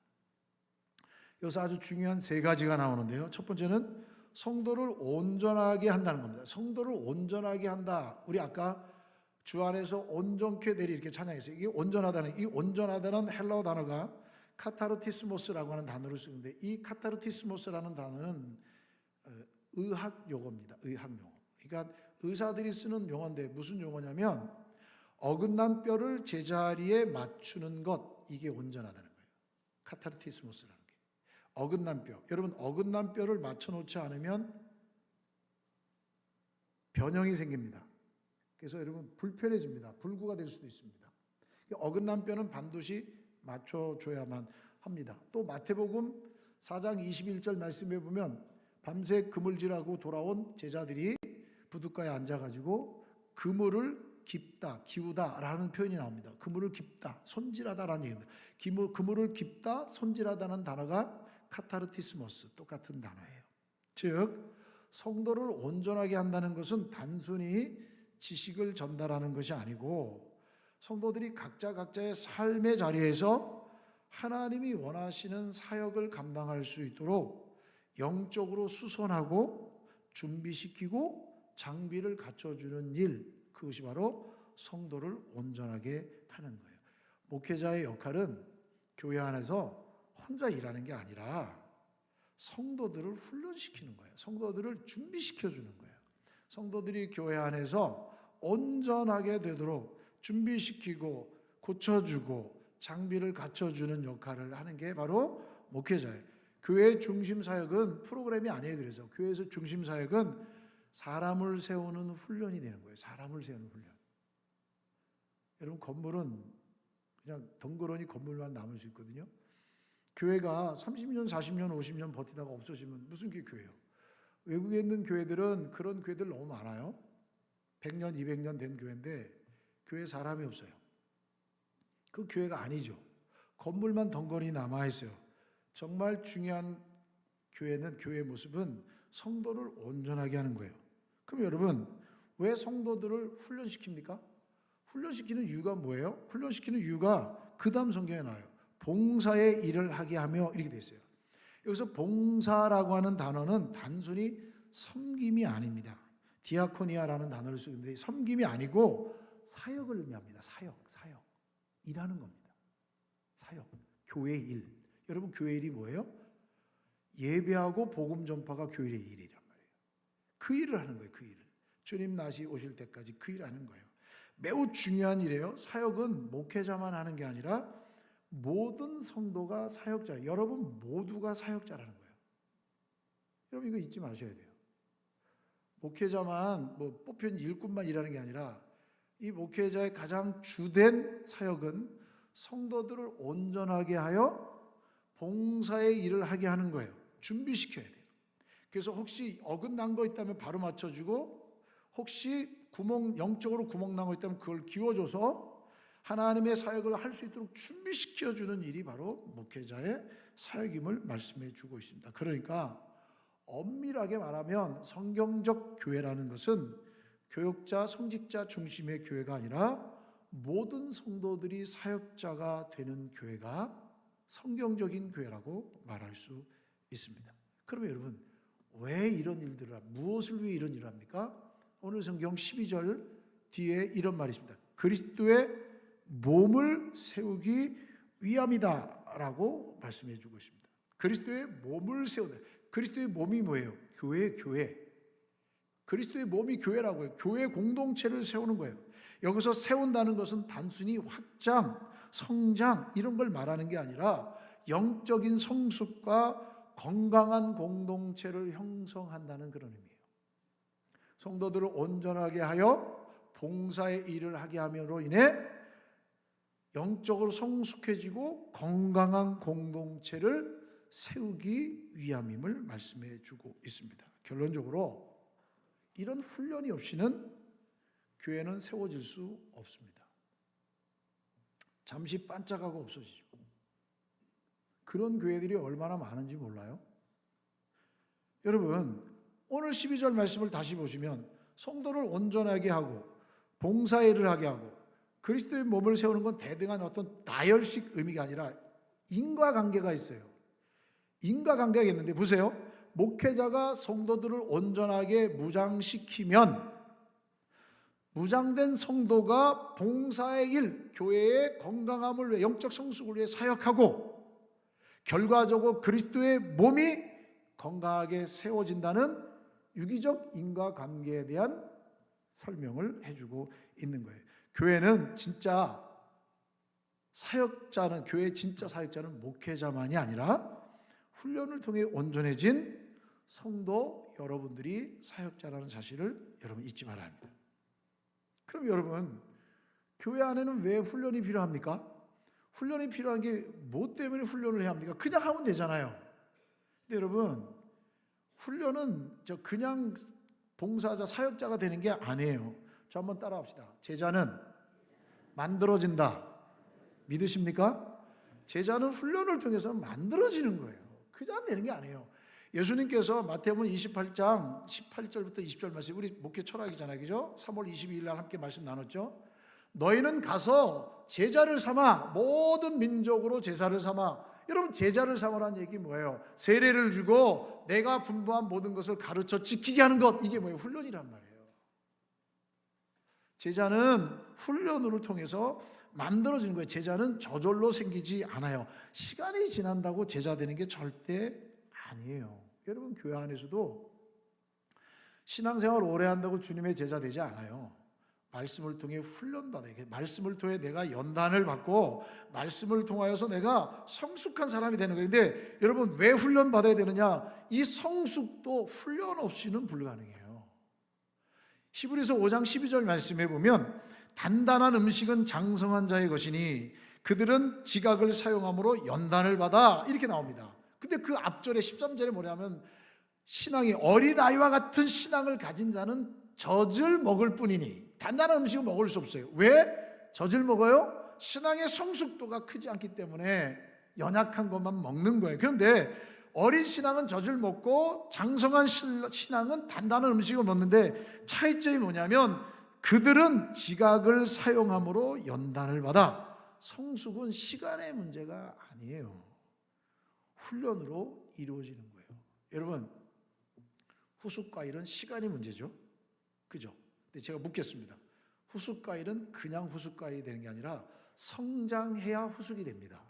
여기서 아주 중요한 세 가지가 나오는데요. 첫 번째는 성도를 온전하게 한다는 겁니다. 성도를 온전하게 한다. 우리 아까 주 안에서 온전케 되리 이렇게 찬양했어요. 이게 온전하다는, 이 온전하다는 헬라어 단어가 카타르티스모스라고 하는 단어를 쓰는데, 이 카타르티스모스라는 단어는 의학 용어입니다. 의학 용어. 그러니까 의사들이 쓰는 용어인데 무슨 용어냐면 어긋난 뼈를 제자리에 맞추는 것, 이게 온전하다는 거예요. 카타르티스모스라는 게. 어긋난 뼈. 여러분, 어긋난 뼈를 맞춰 놓지 않으면 변형이 생깁니다. 그래서 여러분 불편해집니다. 불구가 될 수도 있습니다. 어긋난 뼈는 반드시 맞춰줘야만 합니다. 또 마태복음 4장 21절 말씀에 보면 밤새 그물질하고 돌아온 제자들이 부둣가에 앉아가지고 그물을 깁다, 기우다라는 표현이 나옵니다. 그물을 깁다, 손질하다라는 얘기입니다. 그물을 깁다, 손질하다는 단어가 카타르티스모스, 똑같은 단어예요. 즉 성도를 온전하게 한다는 것은 단순히 지식을 전달하는 것이 아니고 성도들이 각자의 삶의 자리에서 하나님이 원하시는 사역을 감당할 수 있도록 영적으로 수선하고 준비시키고 장비를 갖춰주는 일, 그것이 바로 성도를 온전하게 하는 거예요. 목회자의 역할은 교회 안에서 혼자 일하는 게 아니라 성도들을 훈련시키는 거예요. 성도들을 준비시켜주는 거예요. 성도들이 교회 안에서 온전하게 되도록 준비시키고 고쳐주고 장비를 갖춰주는 역할을 하는 게 바로 목회자예요. 교회의 중심 사역은 프로그램이 아니에요. 그래서 교회에서 중심 사역은 사람을 세우는 훈련이 되는 거예요. 사람을 세우는 훈련. 여러분, 건물은 그냥 덩그러니 건물만 남을 수 있거든요. 교회가 30년, 40년, 50년 버티다가 없어지면 무슨 게 교회예요? 외국에 있는 교회들은 그런 교회들 너무 많아요. 100년, 200년 된 교회인데 교회에 사람이 없어요. 그 교회가 아니죠. 건물만 덩그러니 남아있어요. 정말 중요한 교회는, 교회의 모습은 성도를 온전하게 하는 거예요. 그럼 여러분, 왜 성도들을 훈련시킵니까? 훈련시키는 이유가 뭐예요? 훈련시키는 이유가 그 다음 성경에 나와요. 봉사의 일을 하게 하며, 이렇게 돼 있어요. 여기서 봉사라고 하는 단어는 단순히 섬김이 아닙니다. 디아코니아라는 단어를 쓰는데 섬김이 아니고 사역을 의미합니다. 사역. 일하는 겁니다. 사역, 교회 일. 여러분, 교회 일이 뭐예요? 예배하고 복음 전파가 교회의 일이란 말이에요. 그 일을 하는 거예요. 그 일을. 주님 다시 오실 때까지 그 일을 하는 거예요. 매우 중요한 일이에요. 사역은 목회자만 하는 게 아니라 모든 성도가 사역자예요. 여러분 모두가 사역자라는 거예요. 여러분 이거 잊지 마셔야 돼요. 목회자만 뽑힌 일꾼만 일하는 게 아니라 이 목회자의 가장 주된 사역은 성도들을 온전하게 하여 봉사의 일을 하게 하는 거예요. 준비시켜야 돼요. 그래서 혹시 어긋난 거 있다면 바로 맞춰주고, 혹시 영적으로 구멍 난 거 있다면 그걸 기워줘서 하나님의 사역을 할 수 있도록 준비시켜주는 일이 바로 목회자의 사역임을 말씀해 주고 있습니다. 그러니까 엄밀하게 말하면 성경적 교회라는 것은 교역자, 성직자 중심의 교회가 아니라 모든 성도들이 사역자가 되는 교회가 성경적인 교회라고 말할 수 있습니다. 그러면 여러분, 왜 이런 일들을, 무엇을 위해 이런 일을 합니까? 오늘 성경 12절 뒤에 이런 말이 있습니다. 그리스도의 몸을 세우기 위함이다 라고 말씀해 주고 있습니다. 그리스도의 몸을 세우다. 그리스도의 몸이 뭐예요? 교회. 그리스도의 몸이 교회라고요. 교회 공동체를 세우는 거예요. 여기서 세운다는 것은 단순히 확장, 성장 이런 걸 말하는 게 아니라 영적인 성숙과 건강한 공동체를 형성한다는 그런 의미예요. 성도들을 온전하게 하여 봉사의 일을 하게 함으로 인해 영적으로 성숙해지고 건강한 공동체를 세우기 위함임을 말씀해 주고 있습니다. 결론적으로 이런 훈련이 없이는 교회는 세워질 수 없습니다. 잠시 반짝하고 없어지죠. 그런 교회들이 얼마나 많은지 몰라요? 여러분, 오늘 12절 말씀을 다시 보시면 성도를 온전하게 하고 봉사일을 하게 하고 그리스도의 몸을 세우는 건 대등한 어떤 나열식 의미가 아니라 인과관계가 있어요. 인과관계가 있는데 보세요. 목회자가 성도들을 온전하게 무장시키면 무장된 성도가 봉사의 일, 교회의 건강함을 위해, 영적 성숙을 위해 사역하고 결과적으로 그리스도의 몸이 건강하게 세워진다는 유기적 인과관계에 대한 설명을 해주고 있는 거예요. 교회는 진짜 사역자는, 교회의 진짜 사역자는 목회자만이 아니라 훈련을 통해 온전해진 성도 여러분들이 사역자라는 사실을 여러분 잊지 말아야 합니다. 그럼 여러분, 교회 안에는 왜 훈련이 필요합니까? 훈련이 필요한 게 뭐 때문에 훈련을 해야 합니까? 그냥 하면 되잖아요. 근데 여러분, 훈련은 그냥 봉사자, 사역자가 되는 게 아니에요. 저 한번 따라합시다. 제자는 만들어진다. 믿으십니까? 제자는 훈련을 통해서 만들어지는 거예요. 그냥 되는 게 아니에요. 예수님께서 마태복음 28장 18절부터 20절 말씀, 우리 목회 철학이잖아요, 그죠? 3월 22일 날 함께 말씀 나눴죠. 너희는 가서 제자를 삼아, 모든 민족으로 제자를 삼아. 여러분, 제자를 삼으라는 얘기 뭐예요? 세례를 주고 내가 분부한 모든 것을 가르쳐 지키게 하는 것, 이게 뭐예요? 훈련이란 말이에요. 제자는 훈련을 통해서 만들어지는 거예요. 제자는 저절로 생기지 않아요. 시간이 지난다고 제자 되는 게 절대 아니에요. 여러분, 교회 안에서도 신앙생활 오래 한다고 주님의 제자 되지 않아요. 말씀을 통해 훈련받아요. 말씀을 통해 내가 연단을 받고 말씀을 통하여서 내가 성숙한 사람이 되는 거예요. 근데 여러분, 왜 훈련받아야 되느냐? 이 성숙도 훈련 없이는 불가능해요. 히브리서 5장 12절 말씀해 보면 단단한 음식은 장성한 자의 것이니 그들은 지각을 사용함으로 연단을 받아, 이렇게 나옵니다. 근데 그 앞절에 13절에 뭐냐면 신앙이 어린아이와 같은 신앙을 가진 자는 젖을 먹을 뿐이니, 단단한 음식을 먹을 수 없어요. 왜 젖을 먹어요? 신앙의 성숙도가 크지 않기 때문에 연약한 것만 먹는 거예요. 그런데 어린 신앙은 젖을 먹고 장성한 신앙은 단단한 음식을 먹는데 차이점이 뭐냐면 그들은 지각을 사용함으로 연단을 받아. 성숙은 시간의 문제가 아니에요. 훈련으로 이루어지는 거예요. 여러분, 후숙과일은 시간이 문제죠. 그죠? 근데 제가 묻겠습니다. 후숙과일은 그냥 후숙과일이 되는 게 아니라 성장해야 후숙이 됩니다.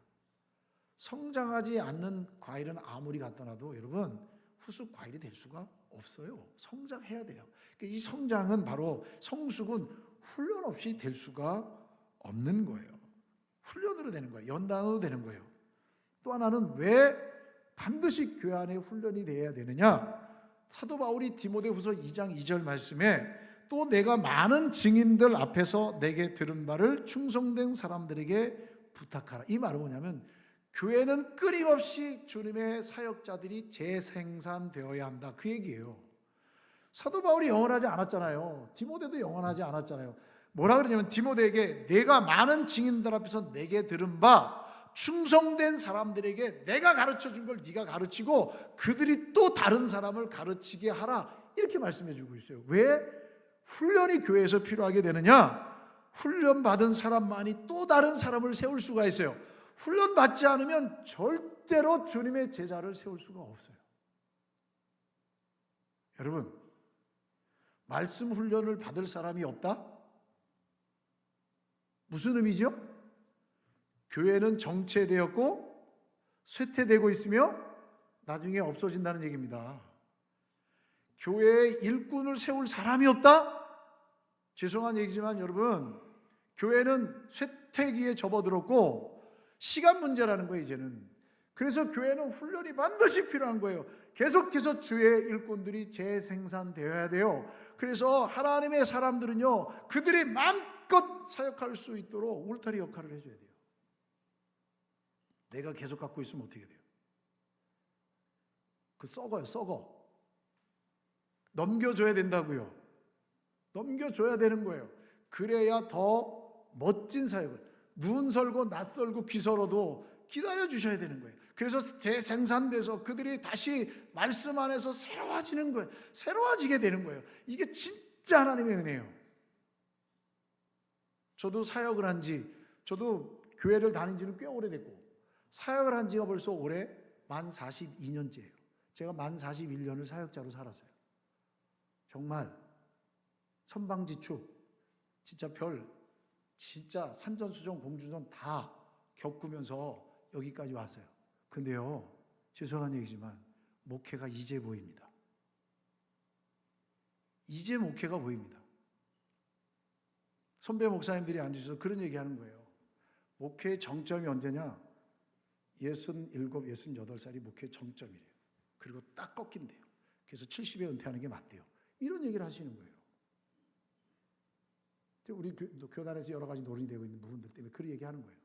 성장하지 않는 과일은 아무리 갖다 놔도 여러분 후숙과일이 될 수가 없어요. 성장해야 돼요. 이 성장은 바로, 성숙은 훈련 없이 될 수가 없는 거예요. 훈련으로 되는 거예요. 연단으로 되는 거예요. 또 하나는 왜 반드시 교회 안에 훈련이 되어야 되느냐? 사도 바울이 디모데후서 2장 2절 말씀에 또 내가 많은 증인들 앞에서 내게 들은 바를 충성된 사람들에게 부탁하라. 이 말은 뭐냐면 교회는 끊임없이 주님의 사역자들이 재생산되어야 한다, 그 얘기예요. 사도 바울이 영원하지 않았잖아요. 디모데도 영원하지 않았잖아요. 뭐라 그러냐면 디모데에게 내가 많은 증인들 앞에서 내게 들은 바 충성된 사람들에게 내가 가르쳐준 걸 네가 가르치고 그들이 또 다른 사람을 가르치게 하라, 이렇게 말씀해 주고 있어요. 왜 훈련이 교회에서 필요하게 되느냐? 훈련받은 사람만이 또 다른 사람을 세울 수가 있어요. 훈련받지 않으면 절대로 주님의 제자를 세울 수가 없어요. 여러분, 말씀 훈련을 받을 사람이 없다? 무슨 의미죠? 교회는 정체되었고 쇠퇴되고 있으며 나중에 없어진다는 얘기입니다. 교회에 일꾼을 세울 사람이 없다? 죄송한 얘기지만 여러분, 교회는 쇠퇴기에 접어들었고 시간 문제라는 거예요, 이제는. 그래서 교회는 훈련이 반드시 필요한 거예요. 계속해서 주의 일꾼들이 재생산되어야 돼요. 그래서 하나님의 사람들은요, 그들이 마음껏 사역할 수 있도록 울타리 역할을 해줘야 돼요. 내가 계속 갖고 있으면 어떻게 돼요? 썩어요, 썩어. 넘겨줘야 된다고요. 넘겨줘야 되는 거예요. 그래야 더 멋진 사역을, 눈 설고 낯 설고 귀 설어도 기다려 주셔야 되는 거예요. 그래서 재생산돼서 그들이 다시 말씀 안에서 새로워지는 거예요. 새로워지게 되는 거예요. 이게 진짜 하나님의 은혜예요. 저도 사역을 저도 교회를 다닌 지는 꽤 오래됐고 사역을 한 지가 벌써 올해 만 42년째예요. 제가 만 41년을 사역자로 살았어요. 정말 천방지축, 진짜 산전수전 공주전 다 겪으면서 여기까지 왔어요. 근데요, 죄송한 얘기지만 목회가 이제 보입니다. 이제 목회가 보입니다. 선배 목사님들이 앉으셔서 그런 얘기하는 거예요. 목회의 정점이 언제냐? 67, 68살이 목회 정점이래요. 그리고 딱 꺾인대요. 그래서 70에 은퇴하는 게 맞대요. 이런 얘기를 하시는 거예요. 우리 교단에서 여러 가지 논의되고 있는 부분들 때문에 그런 얘기하는 거예요.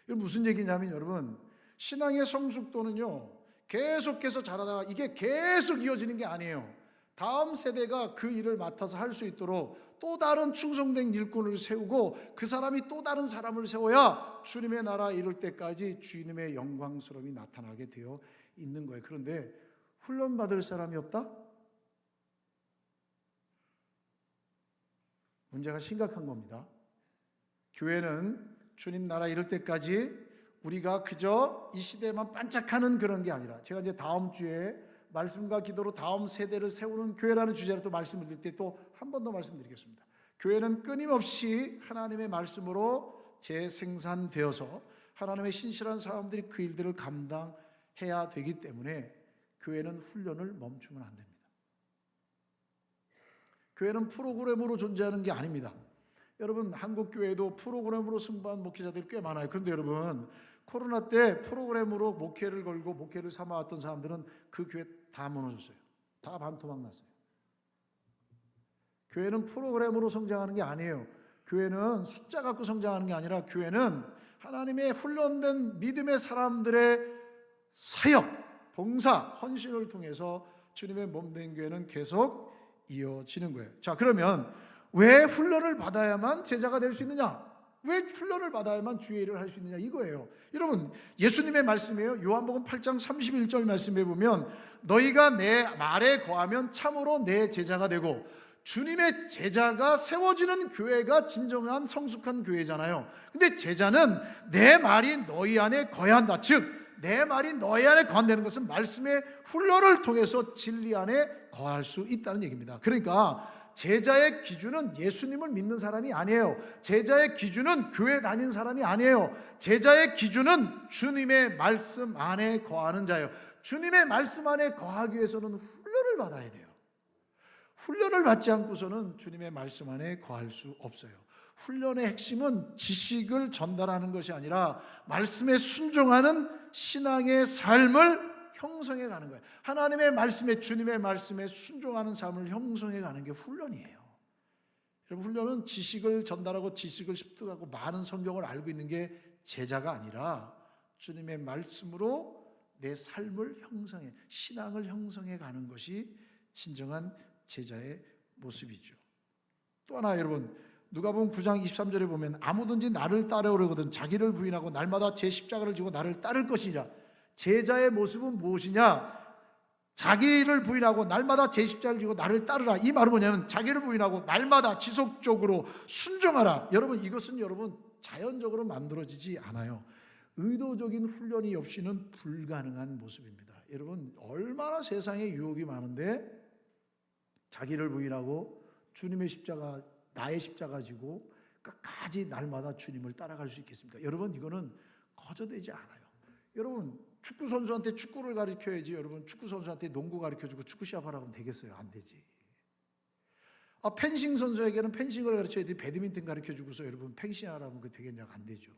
이건 무슨 얘기냐면 여러분, 신앙의 성숙도는요, 계속해서 자라다가 이게 계속 이어지는 게 아니에요. 다음 세대가 그 일을 맡아서 할 수 있도록 또 다른 충성된 일꾼을 세우고 그 사람이 또 다른 사람을 세워야 주님의 나라 이룰 때까지 주님의 영광스러움이 나타나게 되어 있는 거예요. 그런데 훈련받을 사람이 없다? 문제가 심각한 겁니다. 교회는 주님 나라 이룰 때까지 우리가 그저 이 시대에만 반짝하는 그런 게 아니라, 제가 이제 다음 주에 말씀과 기도로 다음 세대를 세우는 교회라는 주제로 또 말씀을 드릴 때 또 한 번 더 말씀드리겠습니다. 교회는 끊임없이 하나님의 말씀으로 재생산되어서 하나님의 신실한 사람들이 그 일들을 감당해야 되기 때문에 교회는 훈련을 멈추면 안 됩니다. 교회는 프로그램으로 존재하는 게 아닙니다. 여러분, 한국 교회도 프로그램으로 승부한 목회자들이 꽤 많아요. 그런데 여러분, 코로나 때 프로그램으로 목회를 걸고 목회를 삼아왔던 사람들은 그 교회 다 무너졌어요. 다 반토막 났어요. 교회는 프로그램으로 성장하는 게 아니에요. 교회는 숫자 갖고 성장하는 게 아니라 교회는 하나님의 훈련된 믿음의 사람들의 사역, 봉사, 헌신을 통해서 주님의 몸된 교회는 계속 이어지는 거예요. 자, 그러면 왜 훈련을 받아야만 제자가 될 수 있느냐? 왜 훈련을 받아야만 주의 일을 할 수 있느냐? 이거예요. 여러분, 예수님의 말씀이에요. 요한복음 8장 31절 말씀에 보면 너희가 내 말에 거하면 참으로 내 제자가 되고, 주님의 제자가 세워지는 교회가 진정한 성숙한 교회잖아요. 근데 제자는 내 말이 너희 안에 거해야 한다. 즉, 내 말이 너희 안에 거한다는 것은 말씀의 훈련을 통해서 진리 안에 거할 수 있다는 얘기입니다. 그러니까 제자의 기준은 예수님을 믿는 사람이 아니에요. 제자의 기준은 교회 다닌 사람이 아니에요. 제자의 기준은 주님의 말씀 안에 거하는 자예요. 주님의 말씀 안에 거하기 위해서는 훈련을 받아야 돼요. 훈련을 받지 않고서는 주님의 말씀 안에 거할 수 없어요. 훈련의 핵심은 지식을 전달하는 것이 아니라 말씀에 순종하는 신앙의 삶을 형성해 가는 거예요. 하나님의 말씀에, 주님의 말씀에 순종하는 삶을 형성해 가는 게 훈련이에요. 여러분, 훈련은 지식을 전달하고 지식을 습득하고 많은 성경을 알고 있는 게 제자가 아니라 주님의 말씀으로 내 삶을 형성해, 신앙을 형성해 가는 것이 진정한 제자의 모습이죠. 또 하나, 여러분, 누가복음 9장 23절에 보면 아무든지 나를 따르려거든 자기를 부인하고 날마다 제 십자가를 지고 나를 따를 것이니라. 제자의 모습은 무엇이냐? 자기를 부인하고 날마다 제 십자가를 지고 나를 따르라. 이 말은 뭐냐면 자기를 부인하고 날마다 지속적으로 순종하라. 여러분, 이것은 여러분 자연적으로 만들어지지 않아요. 의도적인 훈련이 없이는 불가능한 모습입니다. 여러분, 얼마나 세상에 유혹이 많은데 자기를 부인하고 주님의 십자가, 나의 십자가 지고 끝까지 날마다 주님을 따라갈 수 있겠습니까? 여러분, 이거는 거저되지 않아요. 여러분, 축구 선수한테 축구를 가르쳐야지 여러분 축구 선수한테 농구 가르쳐주고 축구 시합하라고 하면 되겠어요? 안 되지. 펜싱 선수에게는 펜싱을 가르쳐야 돼. 배드민턴 가르쳐주고서 여러분 펜싱하라고 하면 그게 되겠냐고 안 되죠.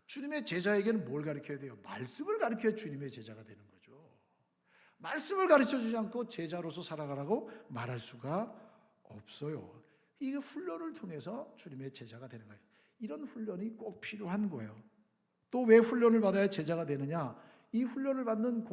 주님의 제자에게는 뭘 가르쳐야 돼요? 말씀을 가르쳐야 주님의 제자가 되는 거죠. 말씀을 가르쳐주지 않고 제자로서 살아가라고 말할 수가 없어요. 이게 훈련을 통해서 주님의 제자가 되는 거예요. 이런 훈련이 꼭 필요한 거예요. 또 왜 훈련을 받아야 제자가 되느냐? 이 훈련을 받는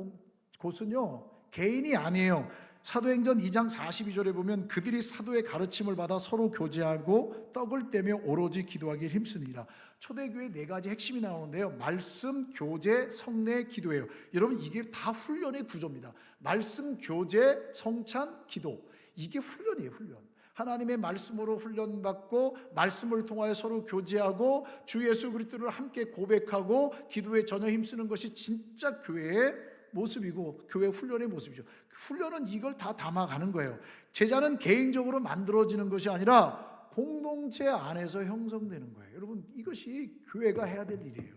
곳은요, 개인이 아니에요. 사도행전 2장 42절에 보면 그들이 사도의 가르침을 받아 서로 교제하고 떡을 떼며 오로지 기도하기에 힘쓰니라. 초대교회 4가지 핵심이 나오는데요. 말씀, 교제, 성례, 기도예요. 여러분, 이게 다 훈련의 구조입니다. 말씀, 교제, 성찬, 기도. 이게 훈련이에요, 훈련. 하나님의 말씀으로 훈련받고 말씀을 통하여 서로 교제하고 주 예수 그리스도를 함께 고백하고 기도에 전혀 힘쓰는 것이 진짜 교회의 모습이고 교회 훈련의 모습이죠. 훈련은 이걸 다 담아가는 거예요. 제자는 개인적으로 만들어지는 것이 아니라 공동체 안에서 형성되는 거예요. 여러분, 이것이 교회가 해야 될 일이에요.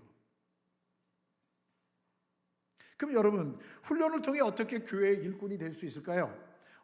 그럼 여러분, 훈련을 통해 어떻게 교회의 일꾼이 될 수 있을까요?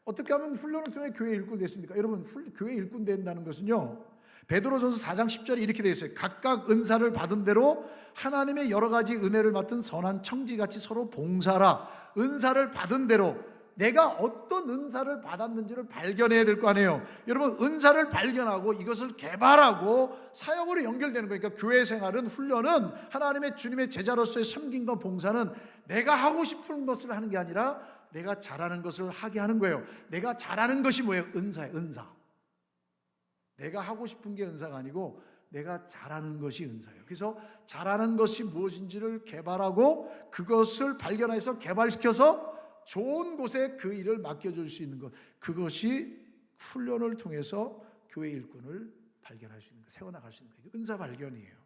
어떻게 하면 훈련을 통해 교회의 일꾼이 됐습니까? 여러분, 교회의 일꾼 된다는 것은요, 베드로전서 4장 10절에 이렇게 되어 있어요. 각각 은사를 받은 대로 하나님의 여러 가지 은혜를 맡은 선한 청지같이 서로 봉사하라. 은사를 받은 대로 내가 어떤 은사를 받았는지를 발견해야 될 거 아니에요. 여러분, 은사를 발견하고 이것을 개발하고 사역으로 연결되는 거니까 교회 생활은, 훈련은, 하나님의 주님의 제자로서의 섬김과 봉사는 내가 하고 싶은 것을 하는 게 아니라 내가 잘하는 것을 하게 하는 거예요. 내가 잘하는 것이 뭐예요? 은사예요. 은사. 내가 하고 싶은 게 은사가 아니고 내가 잘하는 것이 은사예요. 그래서 잘하는 것이 무엇인지를 개발하고 그것을 발견해서 개발시켜서 좋은 곳에 그 일을 맡겨줄 수 있는 것, 그것이 훈련을 통해서 교회 일꾼을 발견할 수 있는 것, 세워나갈 수 있는 것, 은사 발견이에요.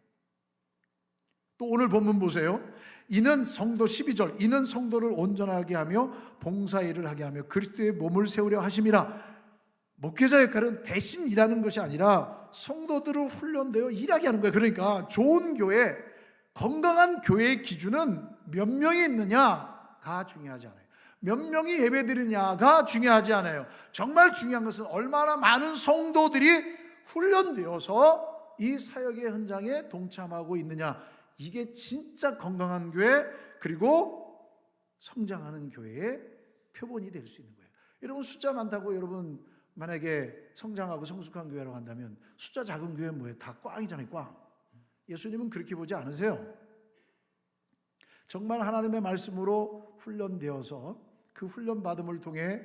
또 오늘 본문 보세요. 이는 성도 12절, 이는 성도를 온전하게 하며 봉사일을 하게 하며 그리스도의 몸을 세우려 하심이라. 목회자 역할은 대신 일하는 것이 아니라 성도들을 훈련되어 일하게 하는 거예요. 그러니까 좋은 교회, 건강한 교회의 기준은 몇 명이 있느냐가 중요하지 않아요. 몇 명이 예배드리냐가 중요하지 않아요. 정말 중요한 것은 얼마나 많은 성도들이 훈련되어서 이 사역의 현장에 동참하고 있느냐. 이게 진짜 건강한 교회, 그리고 성장하는 교회의 표본이 될 수 있는 거예요. 여러분, 숫자 많다고 여러분 만약에 성장하고 성숙한 교회라고 한다면 숫자 작은 교회는 뭐예요? 다 꽝이잖아요. 꽝. 예수님은 그렇게 보지 않으세요. 정말 하나님의 말씀으로 훈련되어서 그 훈련받음을 통해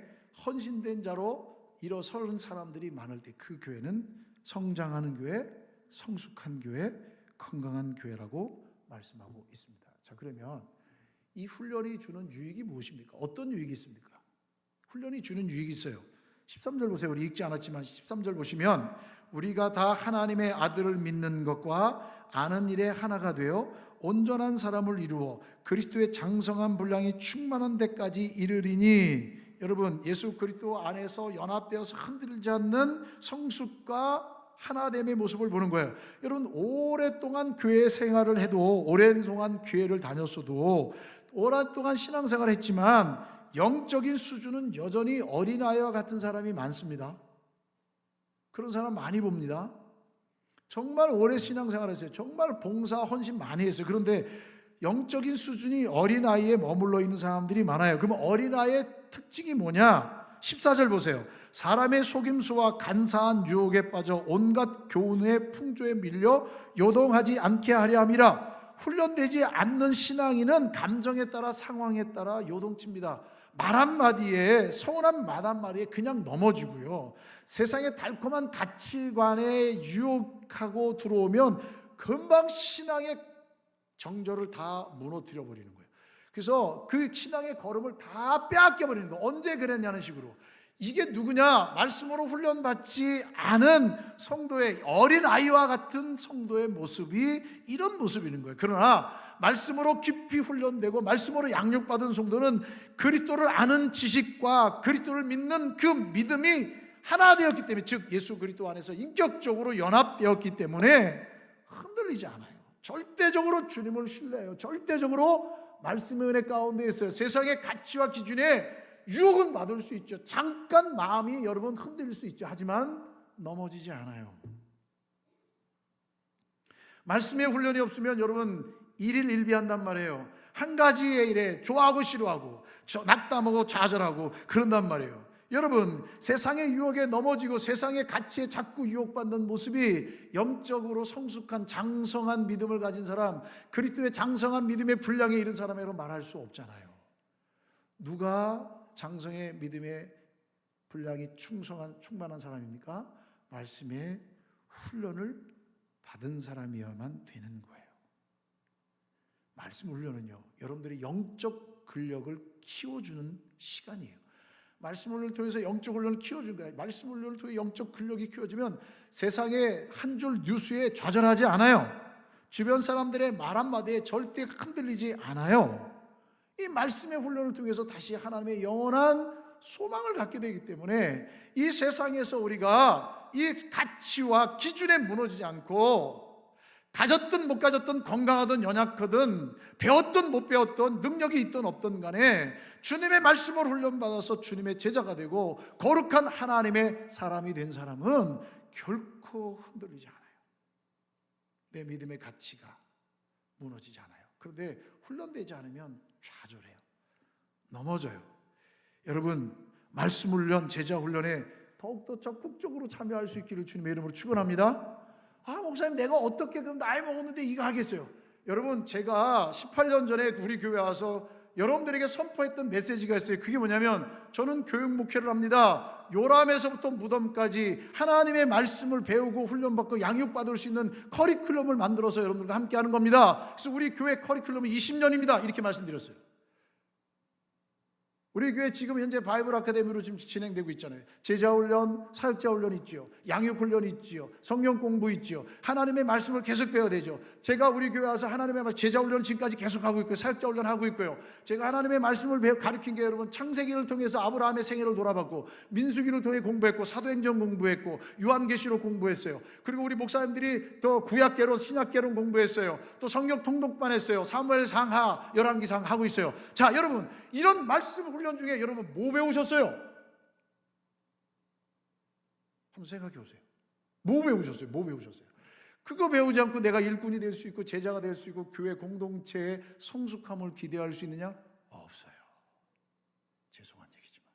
헌신된 자로 일어서는 사람들이 많을 때 그 교회는 성장하는 교회, 성숙한 교회, 건강한 교회라고 말씀하고 있습니다. 자, 그러면 이 훈련이 주는 유익이 무엇입니까? 어떤 유익이 있습니까? 훈련이 주는 유익이 있어요. 13절 보세요. 우리 읽지 않았지만 13절 보시면 우리가 다 하나님의 아들을 믿는 것과 아는 일에 하나가 되어 온전한 사람을 이루어 그리스도의 장성한 분량이 충만한 데까지 이르리니. 여러분, 예수 그리스도 안에서 연합되어서 흔들리지 않는 성숙과 하나됨의 모습을 보는 거예요. 여러분, 오랫동안 교회 생활을 해도, 오랜동안 교회를 다녔어도, 오랫동안 신앙생활을 했지만 영적인 수준은 여전히 어린아이와 같은 사람이 많습니다. 그런 사람 많이 봅니다. 정말 오래 신앙생활을 했어요. 정말 봉사, 헌신 많이 했어요. 그런데 영적인 수준이 어린아이에 머물러 있는 사람들이 많아요. 그러면 어린아이의 특징이 뭐냐? 14절 보세요. 사람의 속임수와 간사한 유혹에 빠져 온갖 교훈의 풍조에 밀려 요동하지 않게 하려 함이라. 훈련되지 않는 신앙인은 감정에 따라, 상황에 따라 요동칩니다. 말 한마디에, 서운한 말 한마디에 그냥 넘어지고요. 세상의 달콤한 가치관에 유혹하고 들어오면 금방 신앙의 정절을 다 무너뜨려 버리는 거예요. 그래서 그 신앙의 걸음을 다 빼앗겨 버리는 거예요. 언제 그랬냐는 식으로. 이게 누구냐? 말씀으로 훈련받지 않은 성도의, 어린아이와 같은 성도의 모습이 이런 모습인 거예요. 그러나 말씀으로 깊이 훈련되고 말씀으로 양육받은 성도는 그리스도를 아는 지식과 그리스도를 믿는 그 믿음이 하나 되었기 때문에, 즉 예수 그리스도 안에서 인격적으로 연합되었기 때문에 흔들리지 않아요. 절대적으로 주님을 신뢰해요. 절대적으로 말씀의 은혜 가운데 있어요. 세상의 가치와 기준에 유혹은 받을 수 있죠. 잠깐 마음이 여러분 흔들릴 수 있죠. 하지만 넘어지지 않아요. 말씀의 훈련이 없으면 여러분 일일 일비한단 말이에요. 한 가지의 일에 좋아하고 싫어하고 낙담하고 좌절하고 그런단 말이에요. 여러분, 세상의 유혹에 넘어지고 세상의 가치에 자꾸 유혹받는 모습이 영적으로 성숙한 장성한 믿음을 가진 사람, 그리스도의 장성한 믿음의 분량에 이른 사람이라고 말할 수 없잖아요. 누가 장성의 믿음의 분량이 충만한 사람입니까? 말씀의 훈련을 받은 사람이어야만 되는 거예요. 말씀 훈련은요, 여러분들의 영적 근력을 키워주는 시간이에요. 말씀 훈련을 통해서 영적 훈련을 키워준 거예요. 말씀 훈련을 통해 영적 근력이 키워지면 세상의 한 줄 뉴스에 좌절하지 않아요. 주변 사람들의 말 한마디에 절대 흔들리지 않아요. 이 말씀의 훈련을 통해서 다시 하나님의 영원한 소망을 갖게 되기 때문에 이 세상에서 우리가 이 가치와 기준에 무너지지 않고, 가졌든 못 가졌든 건강하든 연약하든 배웠든 못 배웠든 능력이 있든 없든 간에 주님의 말씀을 훈련받아서 주님의 제자가 되고 거룩한 하나님의 사람이 된 사람은 결코 흔들리지 않아요. 내 믿음의 가치가 무너지지 않아요. 그런데 훈련되지 않으면 좌절해요. 넘어져요. 여러분, 말씀 훈련, 제자 훈련에 더욱더 적극적으로 참여할 수 있기를 주님의 이름으로 축원합니다. 목사님, 내가 어떻게 그럼 나이 먹었는데 이거 하겠어요? 여러분, 제가 18년 전에 우리 교회 와서 여러분들에게 선포했던 메시지가 있어요. 그게 뭐냐면, 저는 교육 목회를 합니다. 요람에서부터 무덤까지 하나님의 말씀을 배우고 훈련받고 양육받을 수 있는 커리큘럼을 만들어서 여러분들과 함께 하는 겁니다. 그래서 우리 교회 커리큘럼은 20년입니다. 이렇게 말씀드렸어요. 우리 교회 지금 현재 바이블 아카데미로 지금 진행되고 있잖아요. 제자훈련, 사역자훈련 있지요. 양육훈련 있지요. 성경 공부 있지요. 하나님의 말씀을 계속 배워야 되죠. 제가 우리 교회 와서 하나님의 말씀, 제자훈련 지금까지 계속 하고 있고요. 사역자훈련 하고 있고요. 제가 하나님의 말씀을 가르친 게 여러분, 창세기를 통해서 아브라함의 생애를 돌아봤고, 민수기를 통해 공부했고, 사도행전 공부했고, 요한계시록 공부했어요. 그리고 우리 목사님들이 또 구약계론, 신약계론 공부했어요. 또 성경 통독반 했어요. 사무엘상하, 열왕기상 하고 있어요. 자, 여러분, 이런 말씀 훈련 중에 여러분 뭐 배우셨어요? 한번 생각해 보세요. 뭐 배우셨어요? 뭐 배우셨어요? 그거 배우지 않고 내가 일꾼이 될 수 있고 제자가 될 수 있고 교회 공동체의 성숙함을 기대할 수 있느냐? 없어요. 죄송한 얘기지만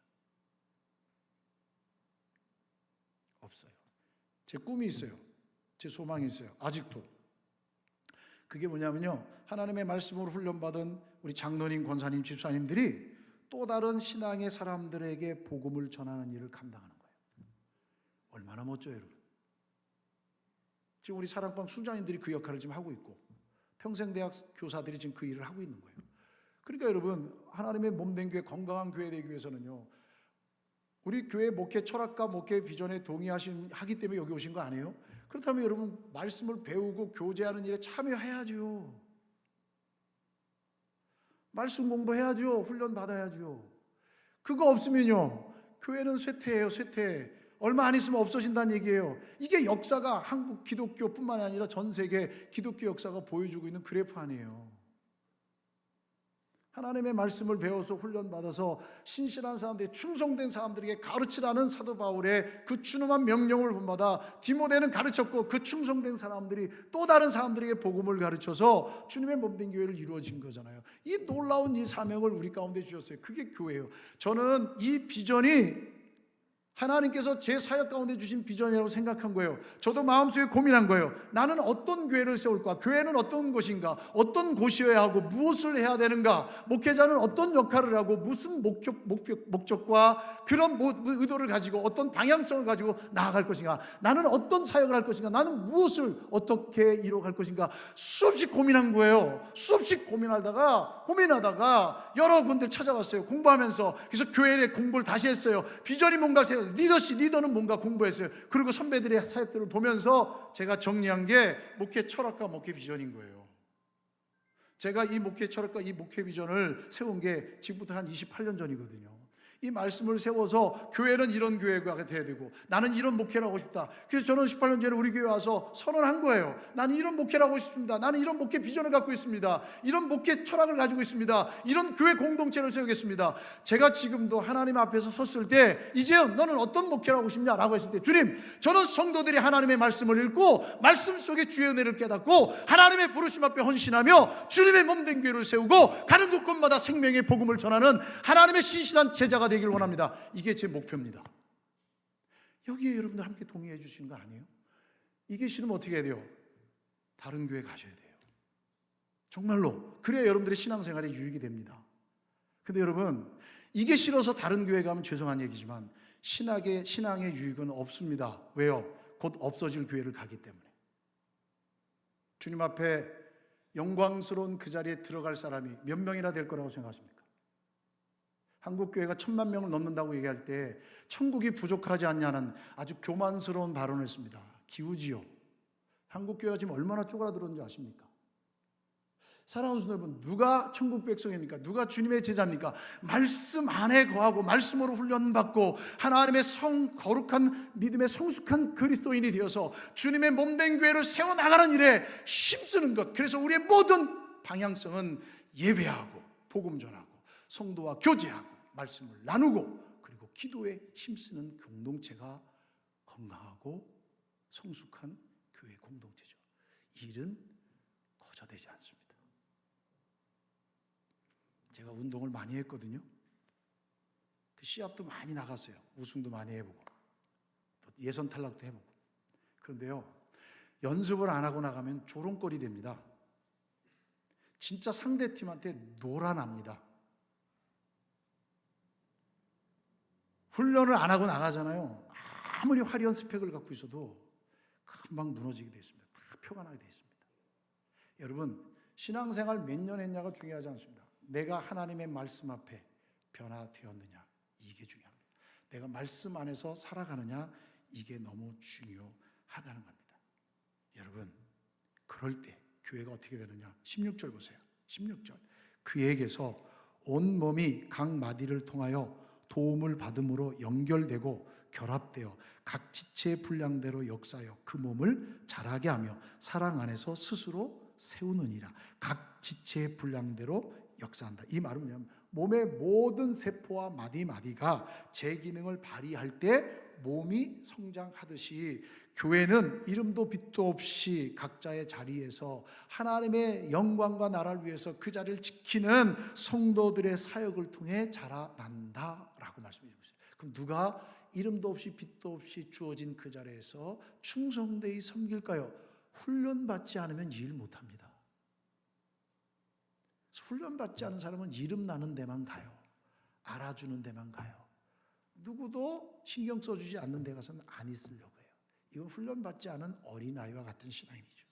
없어요. 제 꿈이 있어요. 제 소망이 있어요. 아직도. 그게 뭐냐면요, 하나님의 말씀으로 훈련받은 우리 장로님, 권사님, 집사님들이 또 다른 신앙의 사람들에게 복음을 전하는 일을 감당하는 거예요. 얼마나 멋져요, 여러분. 지금 우리 사랑방 순장님들이 그 역할을 지금 하고 있고, 평생대학 교사들이 지금 그 일을 하고 있는 거예요. 그러니까 여러분, 하나님의 몸된 교회, 건강한 교회 되기 위해서는요, 우리 교회 목회 철학과 목회 비전에 동의하기 때문에 여기 오신 거 아니에요? 그렇다면 여러분, 말씀을 배우고 교제하는 일에 참여해야죠. 말씀 공부해야죠. 훈련 받아야죠. 그거 없으면요, 교회는 쇠퇴해요. 쇠퇴. 얼마 안 있으면 없어진다는 얘기예요. 이게 역사가 한국 기독교뿐만 아니라 전 세계 기독교 역사가 보여주고 있는 그래프 아니에요. 하나님의 말씀을 배워서 훈련받아서 신실한 사람들이, 충성된 사람들에게 가르치라는 사도 바울의 그 준엄한 명령을 본받아 디모데는 가르쳤고, 그 충성된 사람들이 또 다른 사람들에게 복음을 가르쳐서 주님의 몸된 교회를 이루어진 거잖아요. 이 놀라운 이 사명을 우리 가운데 주셨어요. 그게 교회예요. 저는 이 비전이 하나님께서 제 사역 가운데 주신 비전이라고 생각한 거예요. 저도 마음속에 고민한 거예요. 나는 어떤 교회를 세울까? 교회는 어떤 곳인가? 어떤 곳이어야 하고 무엇을 해야 되는가? 목회자는 어떤 역할을 하고 무슨 목적과 그런 의도를 가지고 어떤 방향성을 가지고 나아갈 것인가? 나는 어떤 사역을 할 것인가? 나는 무엇을 어떻게 이뤄갈 것인가? 수없이 고민한 거예요. 수없이 고민하다가 여러 군데 찾아봤어요. 공부하면서. 그래서 교회에 공부를 다시 했어요. 비전이 뭔가 세요. 리더는 뭔가 공부했어요. 그리고 선배들의 사역들을 보면서 제가 정리한 게 목회 철학과 목회 비전인 거예요. 제가 이 목회 철학과 이 목회 비전을 세운 게 지금부터 한 28년 전이거든요. 이 말씀을 세워서 교회는 이런 교회가 돼야 되고, 나는 이런 목회를 하고 싶다. 그래서 저는 18년 전에 우리 교회 와서 선언한 거예요. 나는 이런 목회를 하고 싶습니다. 나는 이런 목회 비전을 갖고 있습니다. 이런 목회 철학을 가지고 있습니다. 이런 교회 공동체를 세우겠습니다. 제가 지금도 하나님 앞에서 섰을 때, 이재현 너는 어떤 목회를 하고 싶냐라고 했을 때, 주님, 저는 성도들이 하나님의 말씀을 읽고 말씀 속에 주의 은혜를 깨닫고 하나님의 부르심 앞에 헌신하며 주님의 몸된 교회를 세우고 가는 곳곳마다 생명의 복음을 전하는 하나님의 신실한 제자가 되길 원합니다. 이게 제 목표입니다. 여기에 여러분들 함께 동의해 주시는 거 아니에요? 이게 싫으면 어떻게 해야 돼요? 다른 교회 가셔야 돼요. 정말로. 그래야 여러분들의 신앙생활에 유익이 됩니다. 근데 여러분, 이게 싫어서 다른 교회 가면 죄송한 얘기지만 신앙의 유익은 없습니다. 왜요? 곧 없어질 교회를 가기 때문에. 주님 앞에 영광스러운 그 자리에 들어갈 사람이 몇 명이나 될 거라고 생각하십니까? 한국 교회가 1,000만 명을 넘는다고 얘기할 때 천국이 부족하지 않냐는 아주 교만스러운 발언을 했습니다. 기우지요. 한국 교회가 지금 얼마나 쪼그라들었는지 아십니까? 사랑하는 성도 여러분, 누가 천국 백성입니까? 누가 주님의 제자입니까? 말씀 안에 거하고 말씀으로 훈련받고 하나님의 거룩한 믿음의 성숙한 그리스도인이 되어서 주님의 몸된 교회를 세워나가는 일에 힘쓰는 것. 그래서 우리의 모든 방향성은 예배하고 복음 전하고 성도와 교제하고 말씀을 나누고 그리고 기도에 힘쓰는 공동체가 건강하고 성숙한 교회 공동체죠. 이 일은 거저되지 않습니다. 제가 운동을 많이 했거든요. 그 시합도 많이 나갔어요. 우승도 많이 해보고 또 예선 탈락도 해보고. 그런데요, 연습을 안 하고 나가면 조롱거리 됩니다. 진짜 상대팀한테 놀아납니다. 훈련을 안 하고 나가잖아요. 아무리 화려한 스펙을 갖고 있어도 금방 무너지게 되어 있습니다. 다 표가 나게 되어 있습니다. 여러분, 신앙생활 몇 년 했냐가 중요하지 않습니다. 내가 하나님의 말씀 앞에 변화되었느냐, 이게 중요합니다. 내가 말씀 안에서 살아가느냐, 이게 너무 중요하다는 겁니다. 여러분, 그럴 때 교회가 어떻게 되느냐? 16절 보세요. 16절. 그에게서 온 몸이 각 마디를 통하여 도움을 받음으로 연결되고 결합되어 각 지체의 분량대로 역사하여 그 몸을 자라게 하며 사랑 안에서 스스로 세우느니라. 각 지체의 분량대로 역사한다. 이 말은 뭐냐면 몸의 모든 세포와 마디마디가 제 기능을 발휘할 때 몸이 성장하듯이 교회는 이름도 빛도 없이 각자의 자리에서 하나님의 영광과 나라를 위해서 그 자리를 지키는 성도들의 사역을 통해 자라난다라고 말씀해 주고 있어요. 그럼 누가 이름도 없이 빛도 없이 주어진 그 자리에서 충성되이 섬길까요? 훈련받지 않으면 일 못합니다. 훈련받지 않은 사람은 이름 나는 데만 가요. 알아주는 데만 가요. 누구도 신경 써주지 않는 데 가서는 안 있으려고 해요. 이건 훈련받지 않은 어린아이와 같은 신앙이죠.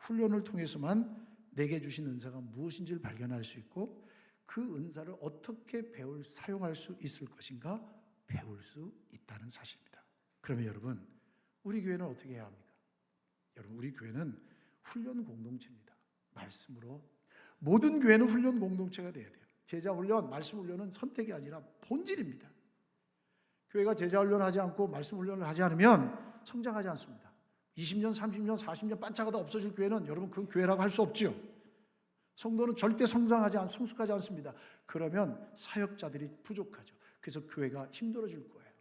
훈련을 통해서만 내게 주신 은사가 무엇인지를 발견할 수 있고 그 은사를 어떻게 사용할 수 있을 것인가 배울 수 있다는 사실입니다. 그러면 여러분, 우리 교회는 어떻게 해야 합니까? 여러분, 우리 교회는 훈련 공동체입니다. 말씀으로. 모든 교회는 훈련 공동체가 돼야 돼요. 제자 훈련, 말씀 훈련은 선택이 아니라 본질입니다. 교회가 제자 훈련을 하지 않고 말씀 훈련을 하지 않으면 성장하지 않습니다. 20년, 30년, 40년 반짝하다 없어질 교회는 여러분 그건 교회라고 할 수 없지요. 성도는 절대 성숙하지 않습니다. 그러면 사역자들이 부족하죠. 그래서 교회가 힘들어질 거예요.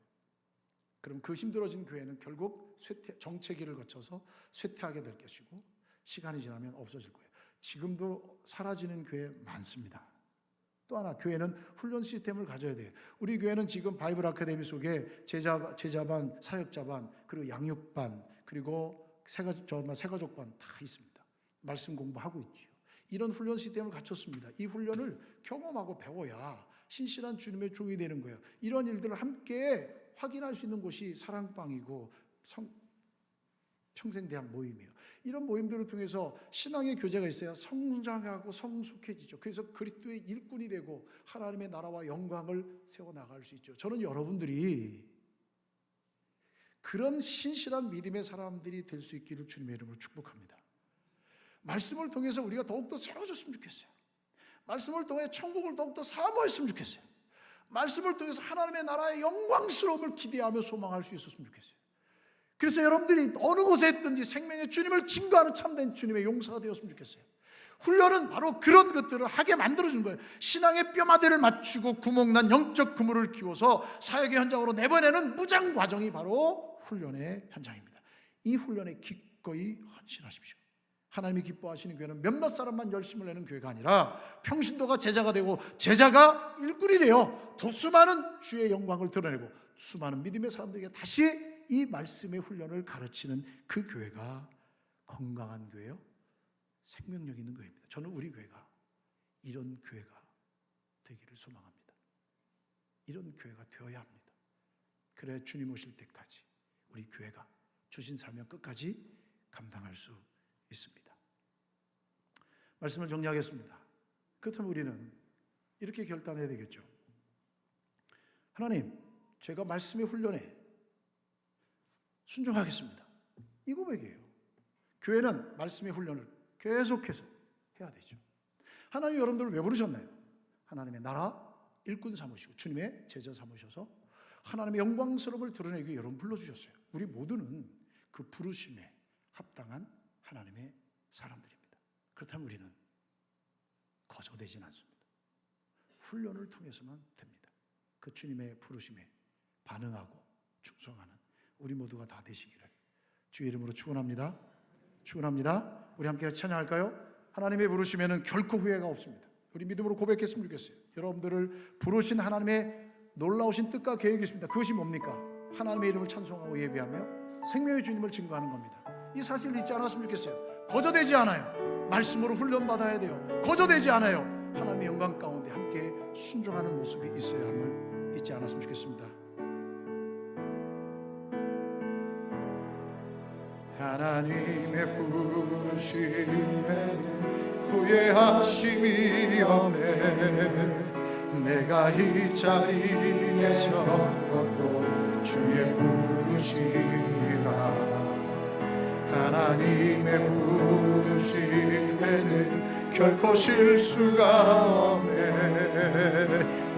그럼 그 힘들어진 교회는 결국 정체기를 거쳐서 쇠퇴하게 될 것이고 시간이 지나면 없어질 거예요. 지금도 사라지는 교회 많습니다. 또 하나, 교회는 훈련 시스템을 가져야 돼요. 우리 교회는 지금 바이블 아카데미 속에 제자반, 사역자반, 그리고 양육반, 그리고 새가족반 다 있습니다. 말씀 공부하고 있지요. 이런 훈련 시스템을 갖췄습니다. 이 훈련을 경험하고 배워야 신실한 주님의 종이 되는 거예요. 이런 일들을 함께 확인할 수 있는 곳이 사랑방이고 평생대학 모임이에요. 이런 모임들을 통해서 신앙의 교제가 있어야 성장하고 성숙해지죠. 그래서 그리스도의 일꾼이 되고 하나님의 나라와 영광을 세워나갈 수 있죠. 저는 여러분들이 그런 신실한 믿음의 사람들이 될 수 있기를 주님의 이름으로 축복합니다. 말씀을 통해서 우리가 더욱더 새로워졌으면 좋겠어요. 말씀을 통해 천국을 더욱더 사모했으면 좋겠어요. 말씀을 통해서 하나님의 나라의 영광스러움을 기대하며 소망할 수 있었으면 좋겠어요. 그래서 여러분들이 어느 곳에 있든지 생명의 주님을 증거하는 참된 주님의 용사가 되었으면 좋겠어요. 훈련은 바로 그런 것들을 하게 만들어준 거예요. 신앙의 뼈마디를 맞추고 구멍난 영적 그물을 키워서 사역의 현장으로 내보내는 무장 과정이 바로 훈련의 현장입니다. 이 훈련에 기꺼이 헌신하십시오. 하나님이 기뻐하시는 교회는 몇몇 사람만 열심을 내는 교회가 아니라 평신도가 제자가 되고 제자가 일꾼이 되어 더 수많은 주의 영광을 드러내고 수많은 믿음의 사람들에게 다시 이 말씀의 훈련을 가르치는 그 교회가 건강한 교회요, 생명력 있는 교회입니다. 저는 우리 교회가 이런 교회가 되기를 소망합니다. 이런 교회가 되어야 합니다. 그래야 주님 오실 때까지 우리 교회가 주신 사명 끝까지 감당할 수 있습니다. 말씀을 정리하겠습니다. 그렇다면 우리는 이렇게 결단해야 되겠죠. 하나님, 제가 말씀의 훈련에 순종하겠습니다. 이 고백이에요. 교회는 말씀의 훈련을 계속해서 해야 되죠. 하나님 여러분들을 왜 부르셨나요? 하나님의 나라 일꾼 삼으시고 주님의 제자 삼으셔서 하나님의 영광스러움을 드러내기 위해 여러분 불러주셨어요. 우리 모두는 그 부르심에 합당한 하나님의 사람들입니다. 그렇다면 우리는 거저되진 않습니다. 훈련을 통해서만 됩니다. 그 주님의 부르심에 반응하고 충성하는 우리 모두가 다 되시기를 주의 이름으로 축원합니다. 축원합니다. 우리 함께 찬양할까요? 하나님의 부르심에는 결코 후회가 없습니다. 우리 믿음으로 고백했으면 좋겠어요. 여러분들을 부르신 하나님의 놀라우신 뜻과 계획이 있습니다. 그것이 뭡니까? 하나님의 이름을 찬송하고 예배하며 생명의 주님을 증거하는 겁니다. 이 사실을 잊지 않았으면 좋겠어요. 거저되지 않아요. 말씀으로 훈련받아야 돼요. 거저되지 않아요. 하나님의 영광 가운데 함께 순종하는 모습이 있어야 함을 잊지 않았으면 좋겠습니다. 하나님의 부르심에 후회하심이 없네. 내가 이 자리에 선 것도 주의 부르심이라. 하나님의 부르심에는 결코 실수가 없네.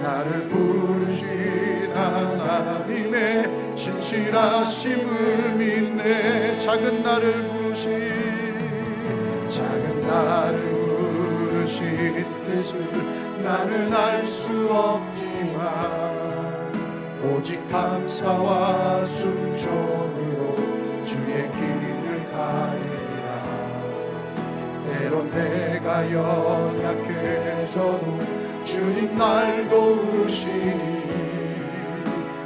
나를 부르신 하나님의 신실하심을 믿네. 작은 나를 부르신 뜻을 나는 알 수 없지만 오직 감사와 순종으로 주의 길을 가리라. 때론 내가 연약해져도 주님 날 도우시니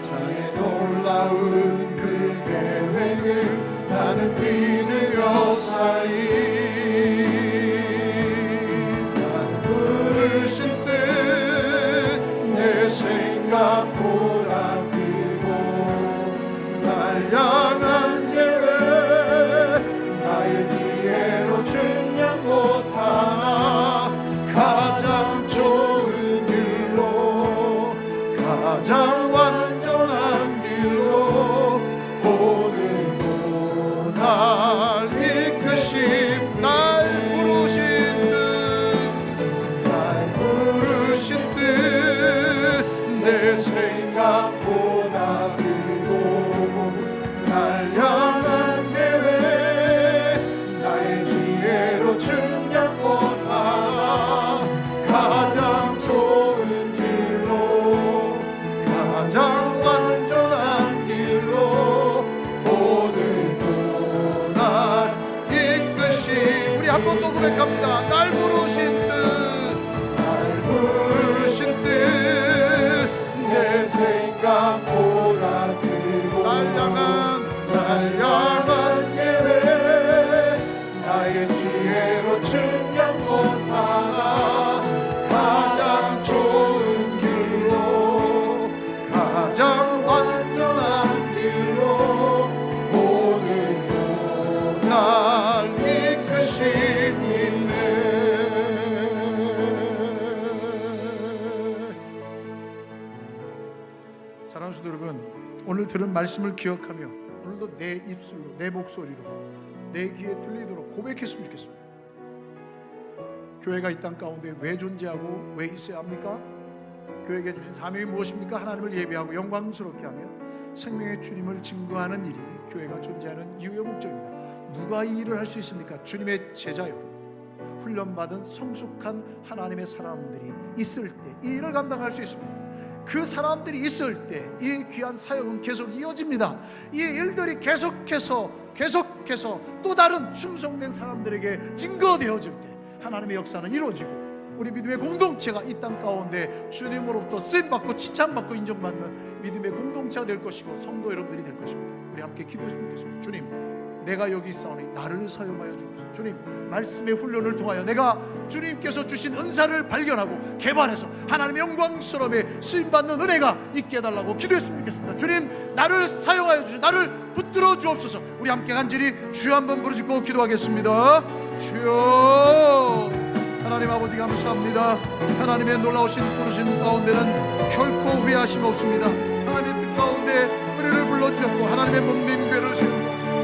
주의 놀라운 그 계획을 나는 믿으며 살리. 난 부르신 뜻 내 생각보다 크고 날 향한 계획 나의 지혜로 증명 못하나 가장 좋은 길로 가장 완전한 길로 오늘도 날 이끄심. 날 부르신 뜻 내 생각보다 크고 날 향한 계획 나의 지혜로 증명 못하나 가장 좋은 길로 가장 완전한 길로 오늘도 날 이끄시. 우리 한 번 더 고백합니다. 날 부르신 뜻 내 생각보다 크고 날 향한 계획 나의 지혜로 증명 못하나 가장 좋은 길로 가장 완전한 길로 오늘도 날 이끄시니. 사랑하는 성도 여러분, 오늘 들은 말씀을 기억하며 오늘도 내 입술로 내 목소리로 내 귀에 들리도록 고백했으면 좋겠습니다. 교회가 이 땅 가운데 왜 존재하고 왜 있어야 합니까? 교회에게 주신 사명이 무엇입니까? 하나님을 예배하고 영광스럽게 하며 생명의 주님을 증거하는 일이 교회가 존재하는 이유의 목적입니다. 누가 이 일을 할 수 있습니까? 주님의 제자요, 훈련받은 성숙한 하나님의 사람들이 있을 때 이 일을 감당할 수 있습니다. 그 사람들이 있을 때 이 귀한 사역은 계속 이어집니다. 이 일들이 계속해서 또 다른 충성된 사람들에게 증거되어질 때 하나님의 역사는 이루어지고 우리 믿음의 공동체가 이 땅 가운데 주님으로부터 쓰임받고 칭찬받고 인정받는 믿음의 공동체가 될 것이고 성도 여러분들이 될 것입니다. 우리 함께 기도했으면 좋겠습니다. 주님, 내가 여기 있사오니 나를 사용하여 주옵소서. 주님, 말씀의 훈련을 통하여 내가 주님께서 주신 은사를 발견하고 개발해서 하나님의 영광스러움에 쓰임받는 은혜가 있게 해달라고 기도했으면 좋겠습니다. 주님, 나를 사용하여 주시고 나를 붙들어 주옵소서. 우리 함께 간절히 주여 한번 부르짖고 기도하겠습니다. 주여. 하나님 아버지 감사합니다. 하나님의 놀라우신 부르심 가운데는 결코 후회하심 없습니다. 하나님의 뜻 가운데 우리를 불러주셨고 하나님의 몸된 교회를 세우고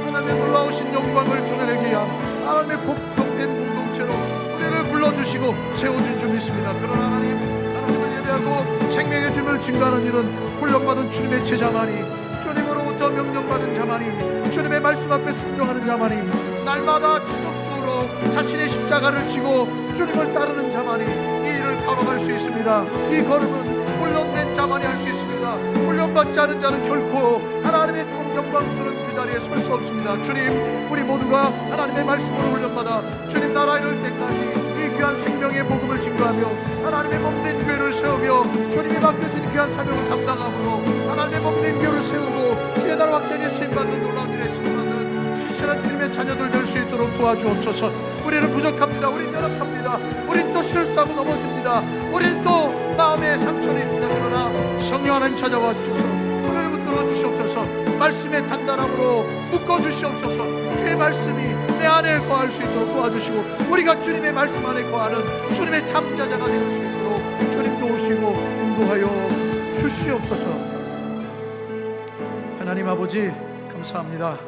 하나님의 놀라우신 영광을 드러내기 위한 하나님의 공평된 공동체로 우리를 불러주시고 세워준 줄 믿습니다. 그러나 하나님을 예배하고 생명의 주님을 증거하는 일은 훈련받은 주님의 제자만이, 주님으로부터 명령받은 자만이, 주님의 말씀 앞에 순종하는 자만이, 날마다 지속적으로 자신의 십자가를 지고 주님을 따르는 자만이 이 일을 걸어갈 수 있습니다. 이 걸음은 훈련된 자만이 할 수 있습니다. 훈련받지 않은 자는 결코 하나님의 영광스러운 그 자리에 설 수 없습니다. 주님, 우리 모두가 하나님의 말씀으로 훈련받아 주님 나라 이룰 때까지 이 귀한 생명의 복음을 증거하며 하나님의 몸된 교회를 세우며 주님이 맡겨진 귀한 사명을 감당함으로 하나님의 몸된 교회를 세우고 주의 나라 확장에 쓰임받는 놀라운 일에 쓰임받는 신실한 주님의 자녀들 될 수 있도록 도와주옵소서. 우리는 부족합니다. 우린 연약합니다. 우린 또 실수하고 넘어집니다. 우린 또 마음에 상처를 입습니다. 그러나 성령 하나님 찾아와 주셔서 우리를 붙들어 주시옵소서. 말씀의 단단함으로 묶어 주시옵소서. 주의 말씀이 내 안에 거할 수 있도록 도와주시고 우리가 주님의 말씀 안에 거하는 주님의 참자자가 될 수 있도록 주님 도우시고 인도하여 주시옵소서. 하나님 아버지 감사합니다.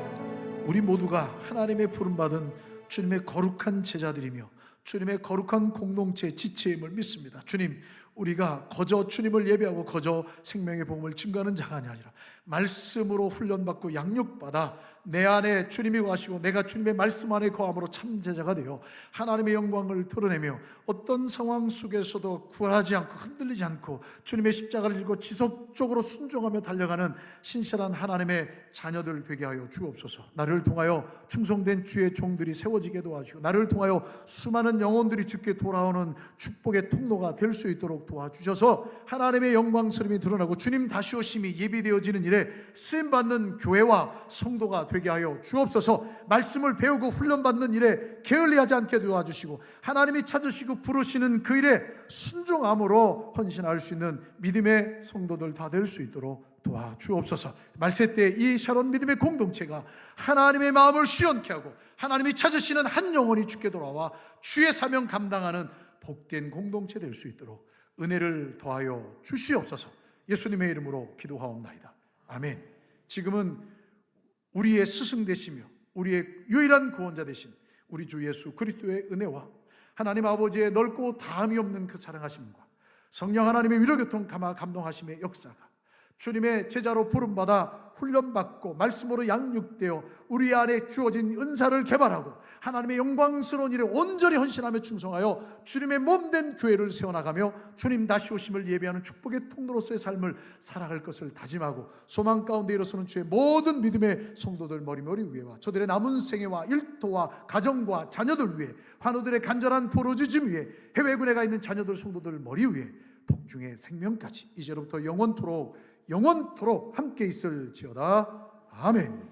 우리 모두가 하나님의 부름받은 주님의 거룩한 제자들이며 주님의 거룩한 공동체의 지체임을 믿습니다. 주님, 우리가 거저 주님을 예배하고 거저 생명의 복음을 증거하는 자가 아니라 말씀으로 훈련받고 양육받아 내 안에 주님이 거하시고 내가 주님의 말씀 안에 거함으로 참제자가 되어 하나님의 영광을 드러내며 어떤 상황 속에서도 굴하지 않고 흔들리지 않고 주님의 십자가를 들고 지속적으로 순종하며 달려가는 신실한 하나님의 자녀들 되게 하여 주옵소서. 나를 통하여 충성된 주의 종들이 세워지게 도와주시고 나를 통하여 수많은 영혼들이 주께 돌아오는 축복의 통로가 될 수 있도록 도와주셔서 하나님의 영광스러움이 드러나고 주님 다시 오심이 예비되어지는 일에 쓰임받는 교회와 성도가 되게 하여 주옵소서. 말씀을 배우고 훈련받는 일에 게을리하지 않게 도와주시고 하나님이 찾으시고 부르시는 그 일에 순종함으로 헌신할 수 있는 믿음의 성도들 다 될 수 있도록 도와주옵소서. 말세 때 이 샤론 믿음의 공동체가 하나님의 마음을 시원케 하고 하나님이 찾으시는 한 영혼이 주께 돌아와 주의 사명 감당하는 복된 공동체 될 수 있도록 은혜를 더하여 주시옵소서. 예수님의 이름으로 기도하옵나이다. 아멘. 지금은 우리의 스승 되시며 우리의 유일한 구원자 되신 우리 주 예수 그리스도의 은혜와 하나님 아버지의 넓고 다함이 없는 그 사랑하심과 성령 하나님의 위로교통 감동하심의 역사가 주님의 제자로 부름받아 훈련받고 말씀으로 양육되어 우리 안에 주어진 은사를 개발하고 하나님의 영광스러운 일에 온전히 헌신하며 충성하여 주님의 몸된 교회를 세워나가며 주님 다시 오심을 예배하는 축복의 통로로서의 삶을 살아갈 것을 다짐하고 소망 가운데 일어서는 주의 모든 믿음의 성도들 머리머리 위에와 저들의 남은 생애와 일터와 가정과 자녀들 위에 환우들의 간절한 부르짖음 위에 해외군에 가 있는 자녀들 성도들 머리 위에 복중의 생명까지 이제로부터 영원토록 함께 있을지어다. 아멘.